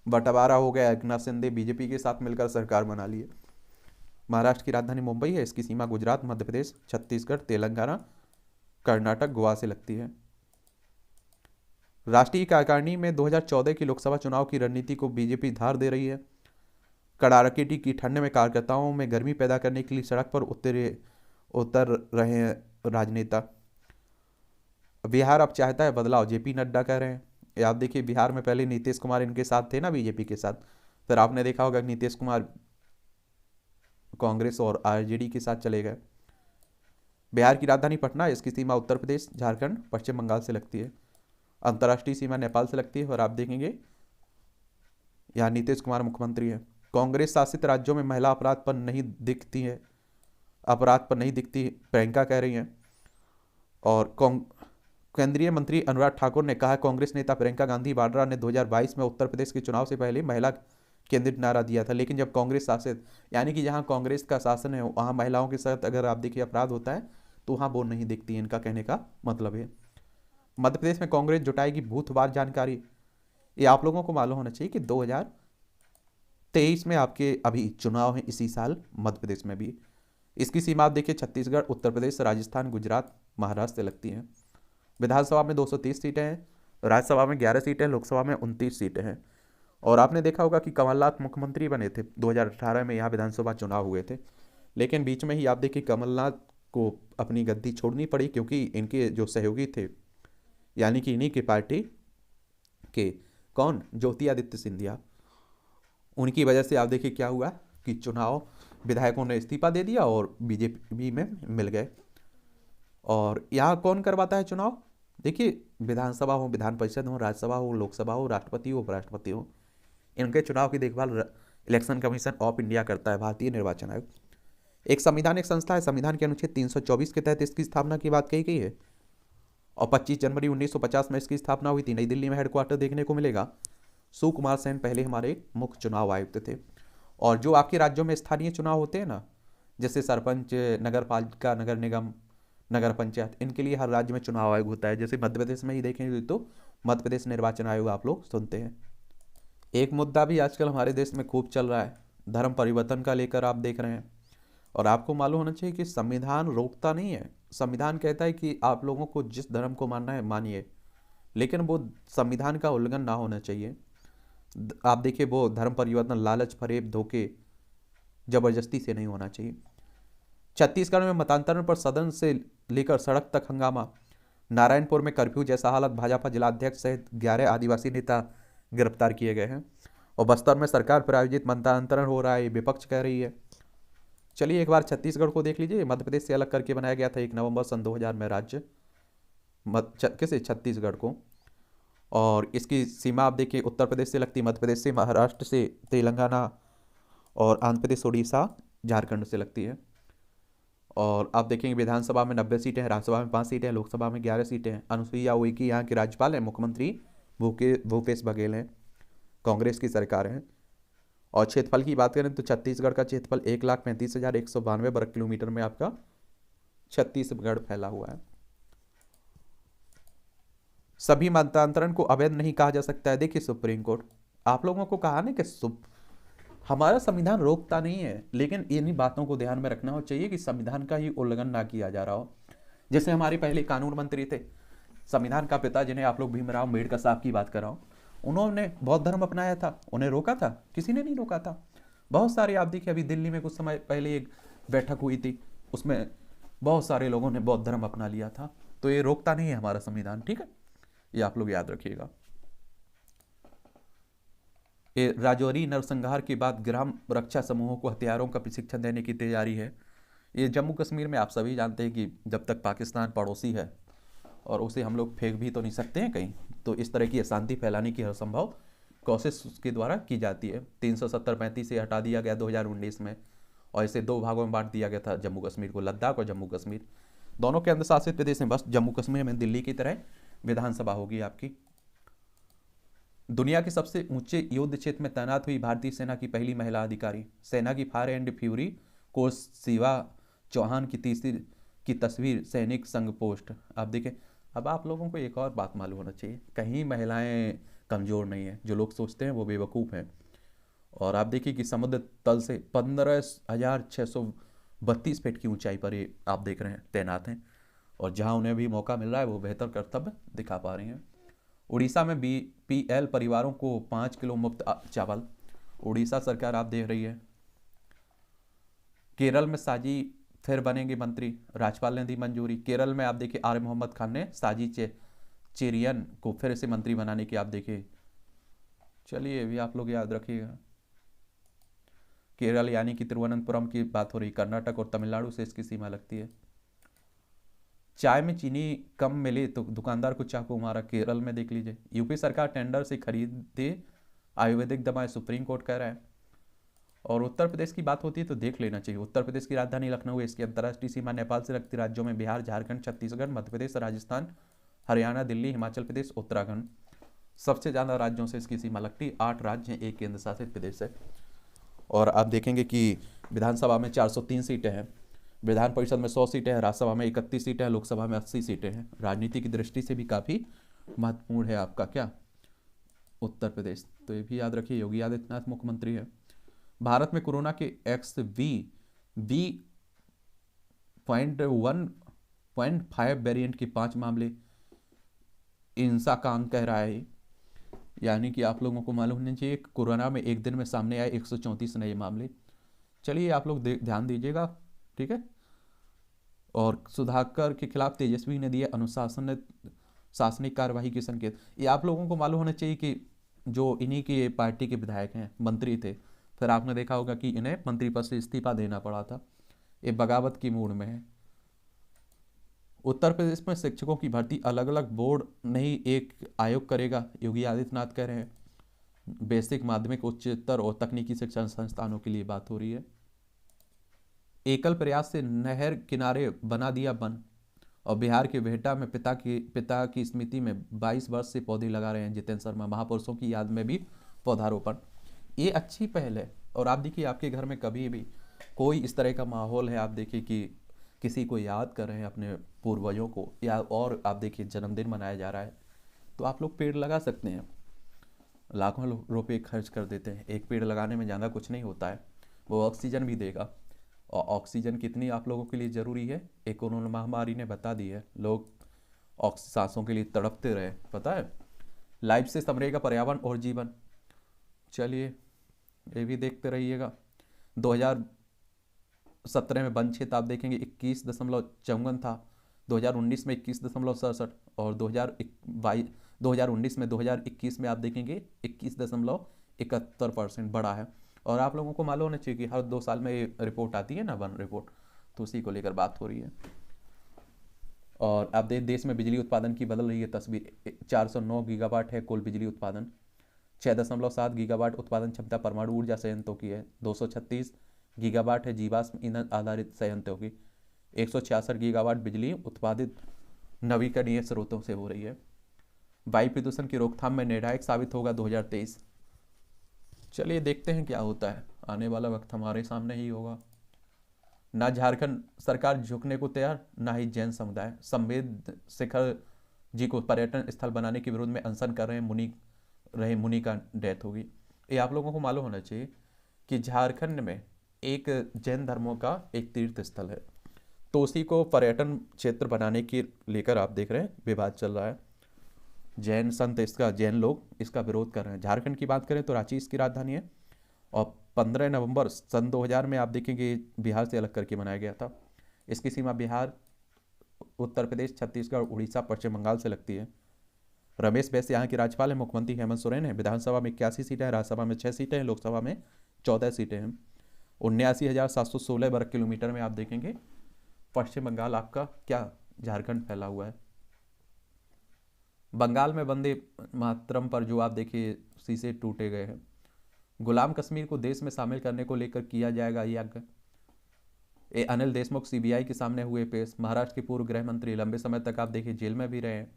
बंटवारा हो गया, एकनाथ शिंदे बीजेपी के साथ मिलकर सरकार बना लिए। महाराष्ट्र की राजधानी मुंबई है, इसकी सीमा गुजरात, मध्य प्रदेश, छत्तीसगढ़, तेलंगाना, कर्नाटक, गोवा से लगती है। राष्ट्रीय कार्यकारिणी में 2014 की लोकसभा चुनाव की रणनीति को बीजेपी धार दे रही है। कड़ाकेटी की ठंड में कार्यकर्ताओं में गर्मी पैदा करने के लिए सड़क पर उतर रहे हैं राजनेता। बिहार अब चाहता है बदलाव, जेपी नड्डा कह रहे हैं। ये आप देखिए, बिहार में पहले नीतीश कुमार इनके साथ थे ना, बीजेपी के साथ, फिर आपने देखा होगा नीतीश कुमार कांग्रेस और आरजेडी के साथ चले गए। बिहार की राजधानी पटना, इसकी सीमा उत्तर प्रदेश, झारखंड, पश्चिम बंगाल से लगती है। अंतर्राष्ट्रीय सीमा नेपाल से लगती है। और आप देखेंगे यहाँ नीतीश कुमार मुख्यमंत्री है। कांग्रेस शासित राज्यों में महिला अपराध पर नहीं दिखती है, अपराध पर नहीं दिखती, प्रियंका कह रही हैं। और केंद्रीय मंत्री अनुराग ठाकुर ने कहा, कांग्रेस नेता प्रियंका गांधी वाड्रा ने 2022 में उत्तर प्रदेश के चुनाव से पहले महिला केंद्रित नारा दिया था, लेकिन जब कांग्रेस शासित, यानी कि जहां कांग्रेस का शासन है वहां महिलाओं के साथ अगर आप देखिए अपराध होता है तो वहां वो नहीं दिखती है, इनका कहने का मतलब है। मध्य प्रदेश में कांग्रेस जुटाएगी बूथवार जानकारी। ये आप लोगों को मालूम होना चाहिए कि 2023 में आपके अभी चुनाव है इसी साल, मध्य प्रदेश में भी। इसकी सीमा आप देखिए छत्तीसगढ़, उत्तर प्रदेश, राजस्थान, गुजरात, महाराष्ट्र से लगती हैं। विधानसभा में 230 सीटें हैं, राज्यसभा में 11 सीटें, लोकसभा में 29 सीटें हैं। और आपने देखा होगा कि कमलनाथ मुख्यमंत्री बने थे 2018 में, यहाँ विधानसभा चुनाव हुए थे, लेकिन बीच में ही आप देखिए कमलनाथ को अपनी गद्दी छोड़नी पड़ी, क्योंकि इनके जो सहयोगी थे, यानी कि इन्हीं की पार्टी के कौन, ज्योतिरादित्य सिंधिया, उनकी वजह से आप देखिए क्या हुआ कि चुनाव विधायकों ने इस्तीफा दे दिया और बीजेपी में मिल गए। और यहाँ कौन करवाता है चुनाव? देखिए, विधानसभा हो, विधान परिषद हो, राज्यसभा हो, लोकसभा हो, राष्ट्रपति हो, उपराष्ट्रपति हो, इनके चुनाव की देखभाल इलेक्शन कमीशन ऑफ इंडिया करता है, भारतीय निर्वाचन आयोग। एक संवैधानिक संस्था है, संविधान के अनुच्छेद 324 के तहत इसकी स्थापना की बात कही गई है। और 25 जनवरी 1950 में इसकी स्थापना हुई थी। नई दिल्ली में हेडक्वार्टर देखने को मिलेगा। सुकुमार सेन पहले हमारे मुख्य चुनाव आयुक्त थे। और जो आपके राज्यों में स्थानीय चुनाव होते हैं ना, जैसे सरपंच, नगर पालिका, नगर निगम, नगर पंचायत, इनके लिए हर राज्य में चुनाव आयोग होता है। जैसे मध्य प्रदेश में ही देखेंगे तो मध्य प्रदेश निर्वाचन आयोग आप लोग सुनते हैं। एक मुद्दा भी आजकल हमारे देश में खूब चल रहा है, धर्म परिवर्तन का लेकर आप देख रहे हैं। और आपको मालूम होना चाहिए कि संविधान रोकता नहीं है। संविधान कहता है कि आप लोगों को जिस धर्म को मानना है मानिए, लेकिन वो संविधान का उल्लंघन ना होना चाहिए। आप देखिए, वो धर्म परिवर्तन लालच, फरेब, धोखे, जबरदस्ती से नहीं होना चाहिए। छत्तीसगढ़ में मतांतरण पर सदन से लेकर सड़क तक हंगामा। नारायणपुर में कर्फ्यू जैसा हालत, भाजपा जिलाध्यक्ष सहित 11 आदिवासी नेता गिरफ्तार किए गए हैं। और बस्तर में सरकार प्रायोजित मतांतरण हो रहा है, विपक्ष कह रही है। चलिए एक बार छत्तीसगढ़ को देख लीजिए। मध्य प्रदेश से अलग करके बनाया गया था 1 नवंबर सन 2000 में राज्य किसे, छत्तीसगढ़ को। और इसकी सीमा आप देखिए उत्तर प्रदेश से लगती, मध्य प्रदेश से, महाराष्ट्र से, तेलंगाना और आंध्र प्रदेश, उड़ीसा, झारखंड से लगती है। और आप देखेंगे विधानसभा में 90 सीटें हैं, राज्यसभा में 5 सीटें हैं, लोकसभा में 11 सीटें हैं। अनुसुईया उइके यहाँ के राज्यपाल हैं, मुख्यमंत्री भूपेश बघेल हैं, कांग्रेस की सरकार है। और क्षेत्रफल की बात करें तो छत्तीसगढ़ का क्षेत्रफल 1,35,192 वर्ग किलोमीटर में आपका छत्तीसगढ़ फैला हुआ है। सभी मतांतरण को अवैध नहीं कहा जा सकता है। देखिए, सुप्रीम कोर्ट आप लोगों को कहा ना कि हमारा संविधान रोकता नहीं है, लेकिन इन्हीं बातों को ध्यान में रखना हो चाहिए कि संविधान का ही उल्लंघन ना किया जा रहा हो। जैसे हमारे पहले कानून मंत्री थे, संविधान का पिता जिन्हें आप लोग भीमराव अम्बेडकर साहब की बात कर रहा हूँ, उन्होंने बौद्ध धर्म अपनाया था। उन्हें रोका था? किसी ने नहीं रोका था। बहुत सारे आप देखिए, अभी दिल्ली में कुछ समय पहले एक बैठक हुई थी, उसमें बहुत सारे लोगों ने बौद्ध धर्म अपना लिया था। तो ये रोकता नहीं है हमारा संविधान, ठीक है, ये आप लोग याद रखिएगा। राजौरी नरसंहार के बाद ग्राम रक्षा समूहों को हथियारों का प्रशिक्षण देने की तैयारी है। ये जम्मू कश्मीर में आप सभी जानते हैं कि जब तक पाकिस्तान पड़ोसी है और उसे हम लोग फेंक भी तो नहीं सकते हैं कहीं, तो इस तरह की अशांति फैलाने की हर संभव कोशिश उसके द्वारा की जाती है। 370-35 से हटा दिया गया 2019 में, और इसे 2 भागों में बांट दिया गया था जम्मू कश्मीर को, लद्दाख और जम्मू कश्मीर। दोनों केंद्र शासित प्रदेश हैं, बस जम्मू कश्मीर में दिल्ली की तरह विधानसभा होगी आपकी। दुनिया के सबसे ऊंचे युद्ध क्षेत्र में तैनात हुई भारतीय सेना की पहली महिला अधिकारी। सेना की fire and fury course Shiva Chauhan की तीसरी की तस्वीर सैनिक संघ पोस्ट। आप देखें, अब आप लोगों को एक और बात मालूम होना चाहिए, कहीं महिलाएं कमज़ोर नहीं है, जो लोग सोचते हैं वो बेवकूफ़ हैं। और आप देखिए कि समुद्र तल से 15,632 फीट की ऊंचाई पर ये आप देख रहे हैं तैनात हैं, और जहां उन्हें भी मौका मिल रहा है वो बेहतर कर्तव्य दिखा पा रही हैं। उड़ीसा में BPL परिवारों को 5 किलो मुफ्त चावल, उड़ीसा सरकार आप दे रही है। केरल में साजी फिर बनेंगे मंत्री, राज्यपाल ने दी मंजूरी। केरल में आप देखिए आर मोहम्मद खान ने साजी चेरियन को फिर से मंत्री बनाने की आप देखिए, चलिए ये भी आप लोग याद रखिएगा। केरल यानी कि तिरुवनंतपुरम की बात हो रही, कर्नाटक और तमिलनाडु से इसकी सीमा लगती है। चाय में चीनी कम मिले तो दुकानदार को चाकू मारा, केरल में देख लीजिए। यूपी सरकार टेंडर से खरीदे आयुर्वेदिक दवाएं, सुप्रीम कोर्ट कह रहा है। और उत्तर प्रदेश की बात होती है तो देख लेना चाहिए, उत्तर प्रदेश की राजधानी लखनऊ है, इसकी अंतर्राष्ट्रीय सीमा नेपाल से लगती राज्यों में बिहार, झारखंड, छत्तीसगढ़, मध्य प्रदेश, राजस्थान, हरियाणा, दिल्ली, हिमाचल प्रदेश, उत्तराखंड, सबसे ज़्यादा राज्यों से इसकी सीमा लगती है। 8 राज्य हैं, एक केंद्र शासित प्रदेश है। और आप देखेंगे कि विधानसभा में 403 सीटें हैं, विधान परिषद में 100 सीटें हैं, राज्यसभा में 31 सीटें हैं, लोकसभा में 80 सीटें हैं। राजनीति की दृष्टि से भी काफ़ी महत्वपूर्ण है आपका क्या, उत्तर प्रदेश। तो ये भी याद रखिए, योगी आदित्यनाथ मुख्यमंत्री है। भारत में कोरोना के XBB.1.5 वेरिएंट के 5 मामले, इंसा का अंक कह रहा है, यानी कि आप लोगों को मालूम होना चाहिए कोरोना में एक दिन में सामने आए 134 नए मामले। चलिए आप लोग ध्यान दीजिएगा, ठीक है। और सुधाकर के खिलाफ तेजस्वी ने दिया शासनिक कार्यवाही के संकेत। ये आप लोगों को मालूम होना चाहिए कि जो इन्हीं की पार्टी के विधायक हैं, मंत्री थे, फिर आपने देखा होगा कि इन्हें मंत्री पद से इस्तीफा देना पड़ा था, ये बगावत की मूड में है। उत्तर प्रदेश में शिक्षकों की भर्ती अलग अलग बोर्ड नहीं एक आयोग करेगा, योगी आदित्यनाथ कह रहे हैं। बेसिक, माध्यमिक, उच्चतर और तकनीकी शिक्षण संस्थानों के लिए बात हो रही है। एकल प्रयास से नहर किनारे बना दिया वन, और बिहार के बेहटा में पिता की स्मृति में 22 वर्ष से पौधे लगा रहे हैं जितेंद्र शर्मा। महापुरुषों की याद में भी पौधारोपण, ये अच्छी पहल है। और आप देखिए आपके घर में कभी भी कोई इस तरह का माहौल है, आप देखिए कि किसी को याद कर रहे हैं अपने पूर्वजों को, या और आप देखिए जन्मदिन मनाया जा रहा है, तो आप लोग पेड़ लगा सकते हैं। लाखों रुपए खर्च कर देते हैं, एक पेड़ लगाने में ज़्यादा कुछ नहीं होता है, वो ऑक्सीजन भी देगा। और ऑक्सीजन कितनी आप लोगों के लिए ज़रूरी है, एक कोरोना महामारी ने बता दी है, लोग सांसों के लिए तड़पते रहे, पता है। लाइफ से संवरेगा पर्यावरण और जीवन, चलिए ये भी देखते रहिएगा। 2017 में वन क्षेत्र आप देखेंगे 21.54 था, 2019 में 21.67, और 2019 में 2021 में आप देखेंगे 21.71% बढ़ा है। और आप लोगों को मालूम होना चाहिए कि हर 2 साल में ये रिपोर्ट आती है ना, वन रिपोर्ट, तो उसी को लेकर बात हो रही है। और आप देश में बिजली उत्पादन की बदल रही है तस्वीर। 409 गीगावाट है कुल बिजली उत्पादन, 6.7 गीगावाट उत्पादन क्षमता परमाणु ऊर्जा संयंत्रों की है, 236 गीगावाट है जीवाश्म ईंधन आधारित संयंत्रों की, 166 गीगावाट बिजली उत्पादित नवीकरणीय स्रोतों से हो रही है। वायु प्रदूषण की रोकथाम में निर्णायक साबित होगा 2023। चलिए देखते हैं क्या होता है, आने वाला वक्त हमारे सामने ही होगा। ना झारखंड सरकार झुकने को तैयार, ना ही जैन समुदाय। संवेद शिखर जी को पर्यटन स्थल बनाने के विरोध में अनशन कर रहे मुनि का डेथ होगी। ये आप लोगों को मालूम होना चाहिए कि झारखंड में एक जैन धर्मों का एक तीर्थ स्थल है, तो उसी को पर्यटन क्षेत्र बनाने के लेकर आप देख रहे हैं विवाद चल रहा है। जैन संत जैन लोग इसका विरोध कर रहे हैं। झारखंड की बात करें तो रांची इसकी राजधानी है, और 15 नवंबर सन 2000 में आप देखेंगे बिहार से अलग करके बनाया गया था। इसकी सीमा बिहार, उत्तर प्रदेश, छत्तीसगढ़, उड़ीसा, पश्चिम बंगाल से लगती है। रमेश बैस यहाँ के राज्यपाल है, मुख्यमंत्री हेमंत सोरेन है। विधानसभा में 81 सीटें हैं, राज्यसभा में 6 सीटें हैं, लोकसभा में 14 सीटें हैं। 79,716 वर्ग किलोमीटर में आप देखेंगे पश्चिम बंगाल आपका क्या, झारखंड फैला हुआ है। बंगाल में वंदे मातरम पर जो आप देखिए शीशे टूटे गए हैं। गुलाम कश्मीर को देश में शामिल करने को लेकर किया जाएगा यज्ञ। अनिल देशमुख सीबीआई के सामने हुए पेश। महाराष्ट्र के पूर्व गृह मंत्री लंबे समय तक आप देखिए जेल में भी रहे हैं।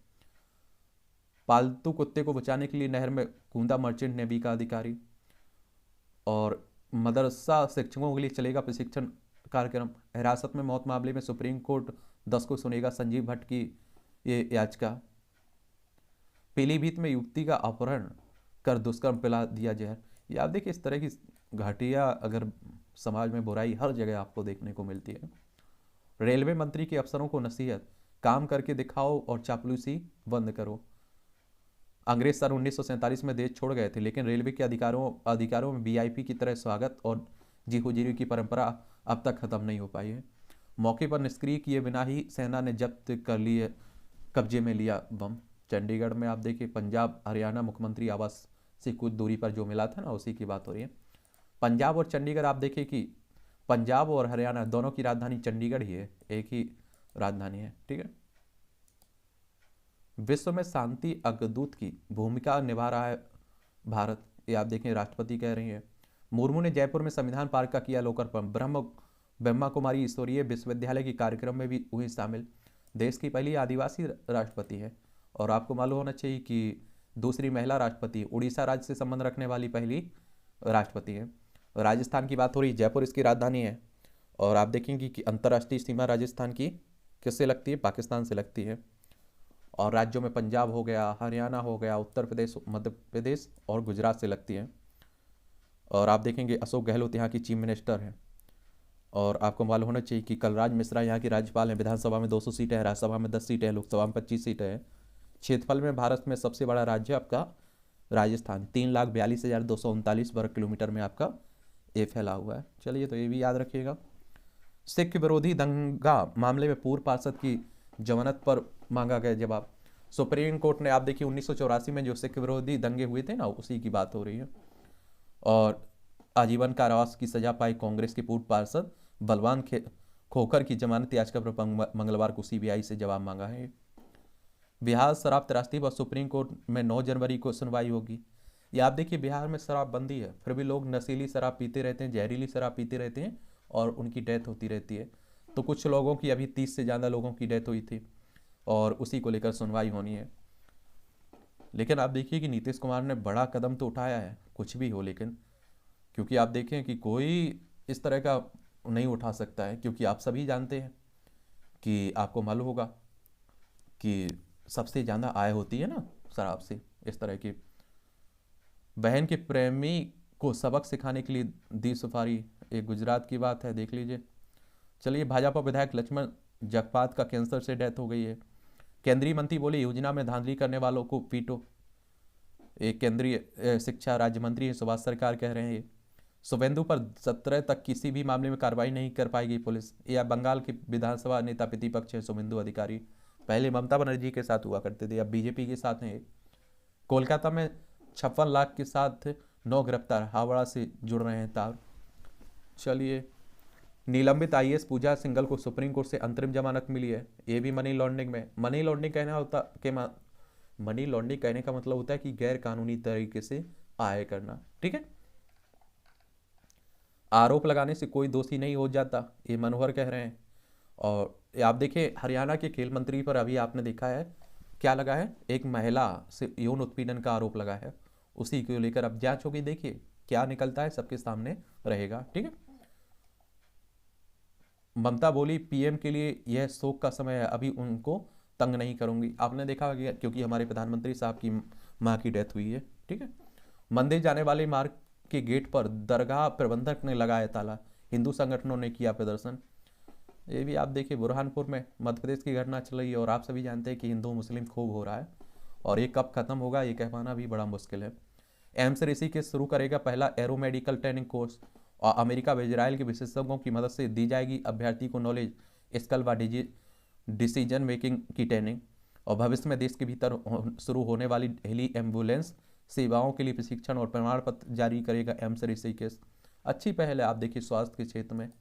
पालतू कुत्ते को बचाने के लिए नहर में कूदा मर्चेंट नेवी का अधिकारी। और मदरसा शिक्षकों के लिए चलेगा प्रशिक्षण कार्यक्रम। हिरासत में मौत मामले में सुप्रीम कोर्ट 10 को सुनेगा संजीव भट्ट की ये याचिका। पीलीभीत में युवती का अपहरण कर दुष्कर्म पिला दिया जहर। ये आप देखिए, इस तरह की घटिया अगर समाज में बुराई हर जगह आपको देखने को मिलती है। रेलवे मंत्री के अफसरों को नसीहत, काम करके दिखाओ और चापलूसी बंद करो। अंग्रेज सन 1947 में देश छोड़ गए थे, लेकिन रेलवे के अधिकारों में वीआईपी की तरह स्वागत और जी हुजूरी की परंपरा अब तक खत्म नहीं हो पाई है। मौके पर निष्क्रिय किए बिना ही सेना ने जब्त कर लिए, कब्जे में लिया बम। चंडीगढ़ में आप देखिए, पंजाब हरियाणा मुख्यमंत्री आवास से कुछ दूरी पर जो मिला था ना, उसी की बात हो रही है। पंजाब और चंडीगढ़ आप देखिए कि पंजाब और हरियाणा दोनों की राजधानी चंडीगढ़ ही है, एक ही राजधानी है, ठीक है। विश्व में शांति अग्रदूत की भूमिका निभा रहा है भारत, ये आप देखें राष्ट्रपति कह रही हैं। मुर्मू ने जयपुर में संविधान पार्क का किया लोकार्पण। ब्रह्मा कुमारी ईश्वरीय विश्वविद्यालय के कार्यक्रम में भी हुई शामिल। देश की पहली आदिवासी राष्ट्रपति है। और आपको मालूम होना चाहिए कि दूसरी महिला राष्ट्रपति, उड़ीसा राज्य से संबंध रखने वाली पहली राष्ट्रपति है। राजस्थान की बात हो रही, जयपुर इसकी राजधानी है। और आप देखेंगे कि अंतर्राष्ट्रीय सीमा राजस्थान की किससे लगती है? पाकिस्तान से लगती है। और राज्यों में पंजाब हो गया, हरियाणा हो गया, उत्तर प्रदेश, मध्य प्रदेश और गुजरात से लगती है। और आप देखेंगे अशोक गहलोत यहाँ की चीफ मिनिस्टर हैं। और आपको मालूम होना चाहिए कि कलराज मिश्रा यहाँ के राज्यपाल हैं। विधानसभा में 200 सीटें हैं, राज्यसभा में 10 सीटें हैं, लोकसभा में 25 सीटें हैं। क्षेत्रफल में भारत में सबसे बड़ा राज्य आपका राजस्थान, 3,42,239 वर्ग किलोमीटर में आपका ये फैला हुआ है। चलिए, तो ये भी याद रखिएगा। सिख विरोधी दंगा मामले में पूर्व पार्षद की जमानत पर मांगा गया जवाब। सुप्रीम कोर्ट ने आप देखिए 1984 में जो सिख विरोधी दंगे हुए थे ना, उसी की बात हो रही है। और आजीवन कारावास की सजा पाई कांग्रेस के पूर्व पार्षद बलवान खोखर की जमानत याचिका पर मंगलवार को सीबीआई से जवाब मांगा है। बिहार शराब त्रासदी पर सुप्रीम कोर्ट में 9 जनवरी को सुनवाई होगी। ये आप देखिए, बिहार में शराबबंदी है, फिर भी लोग नशीली शराब पीते रहते हैं, जहरीली शराब पीते रहते हैं और उनकी डेथ होती रहती है। तो कुछ लोगों की, अभी 30 से ज़्यादा लोगों की डेथ हुई थी और उसी को लेकर सुनवाई होनी है। लेकिन आप देखिए कि नीतीश कुमार ने बड़ा कदम तो उठाया है, कुछ भी हो, लेकिन क्योंकि आप देखें कि कोई इस तरह का नहीं उठा सकता है, क्योंकि आप सभी जानते हैं कि आपको मालूम होगा कि सबसे ज़्यादा आय होती है ना शराब से। इस तरह की बहन के प्रेमी को सबक सिखाने के लिए दी सुपारी, एक गुजरात की बात है, देख लीजिए। चलिए, भाजपा विधायक लक्ष्मण जगपात का कैंसर से डेथ हो गई है। केंद्रीय मंत्री बोले योजना में धांधली करने वालों को पीटो। एक केंद्रीय शिक्षा राज्य मंत्री सुभाष सरकार कह रहे हैं। शुभेंदु पर 17 तक किसी भी मामले में कार्रवाई नहीं कर पाएगी पुलिस। यह बंगाल के विधानसभा नेता प्रतिपक्ष है शुभेंदु अधिकारी, पहले ममता बनर्जी के साथ हुआ करते थे, अब बीजेपी के साथ हैं। कोलकाता में 56 लाख के साथ 9 गिरफ्तार, हावड़ा से जुड़ रहे हैं तार। चलिए, निलंबित आईएएस पूजा सिंघल को सुप्रीम कोर्ट से अंतरिम जमानत मिली है। ये भी मनी लॉन्ड्रिंग में। मनी लॉन्ड्रिंग कहने का मतलब होता है कि गैर कानूनी तरीके से आय करना, ठीक है। आरोप लगाने से कोई दोषी नहीं हो जाता, ये मनोहर कह रहे हैं। और आप देखिए, हरियाणा के खेल मंत्री पर अभी आपने देखा है क्या लगा है, एक महिला से यौन उत्पीड़न का आरोप लगा है, उसी को लेकर अब जांच होगी। देखिए क्या निकलता है, सबके सामने रहेगा, ठीक है। ममता बोली पीएम के लिए यह शोक का समय है, अभी उनको तंग नहीं करूंगी। आपने देखा होगा क्योंकि हमारे प्रधानमंत्री साहब की माँ की डेथ हुई है, ठीक है। मंदिर जाने वाले मार्ग के गेट पर दरगाह प्रबंधक ने लगाया ताला, हिंदू संगठनों ने किया प्रदर्शन। ये भी आप देखिए, बुरहानपुर में मध्य प्रदेश की घटना चल रही है और आप सभी जानते हैं कि हिंदू मुस्लिम खूब हो रहा है और ये कब खत्म होगा ये कह पाना भी बड़ा मुश्किल है। एम्स ऋषिकेश शुरू करेगा पहला एरोमेडिकल ट्रेनिंग कोर्स और अमेरिका व इजराइल के विशेषज्ञों की मदद से दी जाएगी अभ्यर्थी को नॉलेज स्किल व डिसीजन मेकिंग की ट्रेनिंग। और भविष्य में देश के भीतर शुरू होने वाली हेली एम्बुलेंस सेवाओं के लिए प्रशिक्षण और प्रमाण पत्र जारी करेगा एम्स ऋषिकेश। अच्छी पहल है आप देखिए स्वास्थ्य के क्षेत्र में।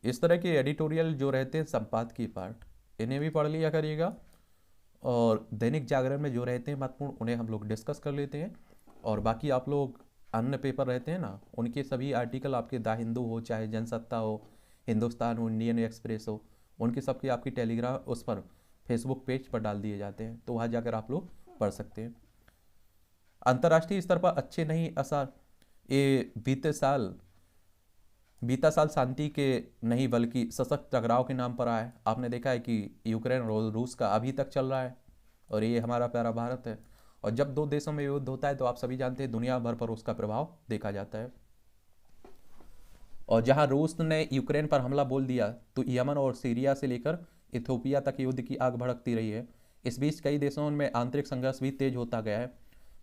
इस तरह के एडिटोरियल जो रहते हैं संपादकीय पार्ट, इन्हें भी पढ़ लिया करिएगा। और दैनिक जागरण में जो रहते हैं महत्वपूर्ण, उन्हें हम लोग डिस्कस कर लेते हैं। और बाकी आप लोग अन्य पेपर रहते हैं ना, उनके सभी आर्टिकल आपके द हिंदू हो, चाहे जनसत्ता हो, हिंदुस्तान हो, इंडियन एक्सप्रेस हो, उनके सबके आपकी टेलीग्राम उस पर फेसबुक पेज पर डाल दिए जाते हैं, तो वहाँ जाकर आप लोग पढ़ सकते हैं। अंतर्राष्ट्रीय स्तर पर अच्छे नहीं असर ये बीता साल शांति के नहीं बल्कि सशक्त टकराव के नाम पर आया है। आपने देखा है कि यूक्रेन और रूस का अभी तक चल रहा है, और ये हमारा प्यारा भारत है। और जब दो देशों में युद्ध होता है तो आप सभी जानते हैं दुनिया भर पर उसका प्रभाव देखा जाता है। और जहां रूस ने यूक्रेन पर हमला बोल दिया तो यमन और सीरिया से लेकर इथियोपिया तक युद्ध की आग भड़कती रही है। इस बीच कई देशों में आंतरिक संघर्ष भी तेज होता गया है।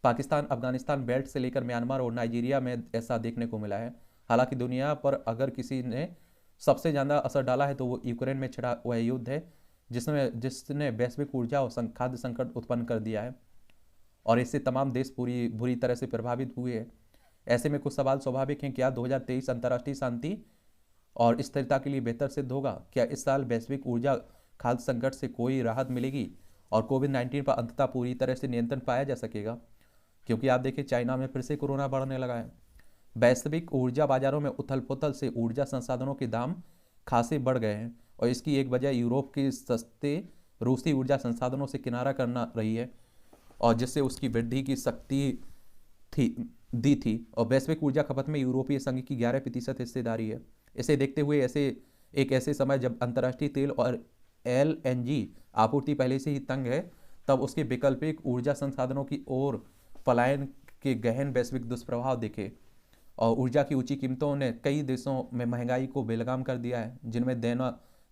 पाकिस्तान अफगानिस्तान बेल्ट से लेकर म्यांमार और नाइजीरिया में ऐसा देखने को मिला है। हालांकि दुनिया पर अगर किसी ने सबसे ज़्यादा असर डाला है तो वो यूक्रेन में छिड़ा हुआ युद्ध है, जिसने वैश्विक ऊर्जा और खाद्य संकट उत्पन्न कर दिया है, और इससे तमाम देश बुरी तरह से प्रभावित हुए हैं। ऐसे में कुछ सवाल स्वाभाविक हैं। क्या 2023 अंतर्राष्ट्रीय शांति और स्थिरता के लिए बेहतर सिद्ध होगा? क्या इस साल वैश्विक ऊर्जा खाद्य संकट से कोई राहत मिलेगी और कोविड-19 पर अंततः पूरी तरह से नियंत्रण पाया जा सकेगा? क्योंकि आप देखिए चाइना में फिर से कोरोना बढ़ने लगा है। वैश्विक ऊर्जा बाजारों में उथल पुथल से ऊर्जा संसाधनों के दाम खासे बढ़ गए हैं, और इसकी एक वजह यूरोप के सस्ते रूसी ऊर्जा संसाधनों से किनारा करना रही है, और जिससे उसकी वृद्धि की शक्ति दी थी। और वैश्विक ऊर्जा खपत में यूरोपीय संघ की 11% हिस्सेदारी है। इसे देखते हुए ऐसे समय जब अंतर्राष्ट्रीय तेल और LNG आपूर्ति पहले से ही तंग है, तब उसके वैकल्पिक ऊर्जा संसाधनों की ओर पलायन के गहन वैश्विक दुष्प्रभाव दिखे। और ऊर्जा की ऊंची कीमतों ने कई देशों में महंगाई को बेलगाम कर दिया है, जिनमें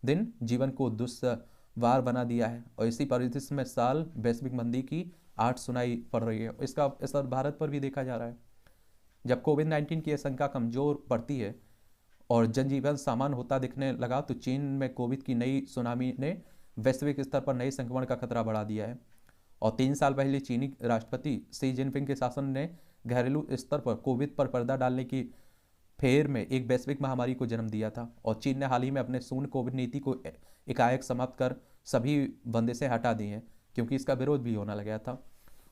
दिन जीवन को दुश्वार बना दिया है। और इसी परिदृश्य में साल वैश्विक मंदी की आठ सुनाई पड़ रही है। इसका असर भारत पर भी देखा जा रहा है। जब कोविड-19 की आशंका कमजोर पड़ती है और जनजीवन सामान्य होता दिखने लगा, तो चीन में कोविड की नई सुनामी ने वैश्विक स्तर पर नए संक्रमण का खतरा बढ़ा दिया है। और 3 साल पहले चीनी राष्ट्रपति शी जिनपिंग के शासन ने घरेलू स्तर पर कोविड पर पर्दा डालने की फेर में एक वैश्विक महामारी को जन्म दिया था। और चीन ने हाल ही में अपने शून्य कोविड नीति को एकाएक समाप्त कर सभी बंदिशें हटा दी हैं, क्योंकि इसका विरोध भी होने लगा था,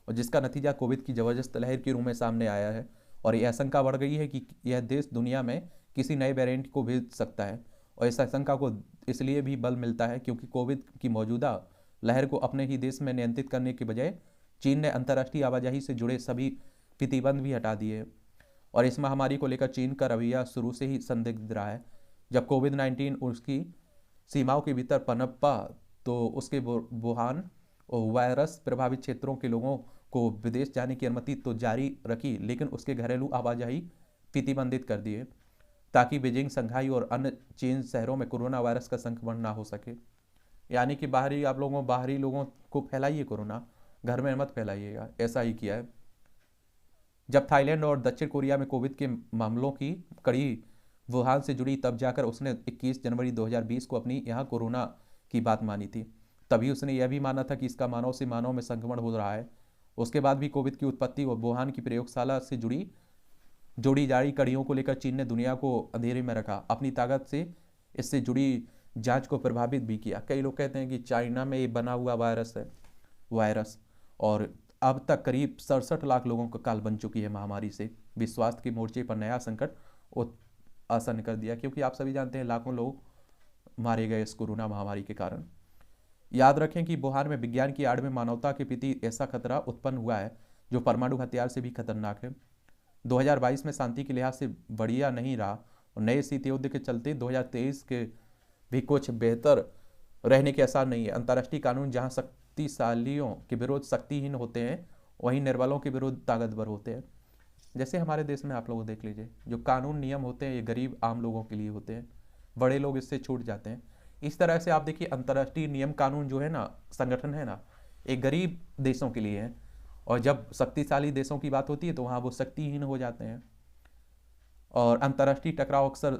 और जिसका नतीजा कोविड की जबरदस्त लहर के रूप में सामने आया है। और यह आशंका बढ़ गई है कि यह देश दुनिया में किसी नए वेरिएंट को भेज सकता है। और इस आशंका को इसलिए भी बल मिलता है क्योंकि कोविड की मौजूदा लहर को अपने ही देश में नियंत्रित करने के बजाय चीन ने अंतर्राष्ट्रीय आवाजाही से जुड़े सभी प्रतिबंध भी हटा दिए। और इस महामारी को लेकर चीन का रवैया शुरू से ही संदिग्ध रहा है। जब कोविड-19 उसकी सीमाओं के भीतर पनपा तो उसके वुहान और वायरस प्रभावित क्षेत्रों के लोगों को विदेश जाने की अनुमति तो जारी रखी, लेकिन उसके घरेलू आवाजाही प्रतिबंधित कर दिए, ताकि बीजिंग, शंघाई और अन्य चीन शहरों में कोरोना वायरस का संक्रमण ना हो सके। यानी कि बाहरी लोगों को फैलाइए कोरोना, घर में मत फैलाइएगा। ऐसा ही किया है। जब थाईलैंड और दक्षिण कोरिया में कोविड के मामलों की कड़ी वुहान से जुड़ी, तब जाकर उसने 21 जनवरी 2020 को अपनी यहाँ कोरोना की बात मानी थी। तभी उसने यह भी माना था कि इसका मानव से मानव में संक्रमण हो रहा है। उसके बाद भी कोविड की उत्पत्ति और वुहान की प्रयोगशाला से जोड़ी जारी कड़ियों को लेकर चीन ने दुनिया को अंधेरे में रखा, अपनी ताकत से इससे जुड़ी जांच को प्रभावित भी किया। कई लोग कहते हैं कि चाइना में ये बना हुआ वायरस, और अब तक करीब 67 लाख लोगों का काल बन चुकी है महामारी से। विश्वास के मोर्चे पर नया संकट आसन कर दिया, क्योंकि आप सभी जानते हैं लाखों लोग मारे गए इस कोरोना महामारी के कारण। याद रखें कि वुहान में विज्ञान की आड़ में मानवता के प्रति ऐसा खतरा उत्पन्न हुआ है जो परमाणु हथियार से भी खतरनाक है। 2022 में शांति के लिहाज से बढ़िया नहीं रहा, और नए शीत युद्ध के चलते 2023 के भी कुछ बेहतर रहने के आसार नहीं है। अंतर्राष्ट्रीय कानून जहां शक्तिशालियों के विरुद्ध शक्तिहीन होते हैं, वहीं निर्बलों के विरुद्ध ताकतवर होते हैं। जैसे हमारे देश में आप लोग देख लीजिए, जो कानून नियम होते हैं ये गरीब आम लोगों के लिए होते हैं, बड़े लोग इससे छूट जाते हैं। इस तरह से आप देखिए अंतर्राष्ट्रीय नियम कानून जो है ना, संगठन है ना, एक गरीब देशों के लिए है, और जब शक्तिशाली देशों की बात होती है तो वहाँ वो शक्तिहीन हो जाते हैं। और अंतर्राष्ट्रीय टकराव अक्सर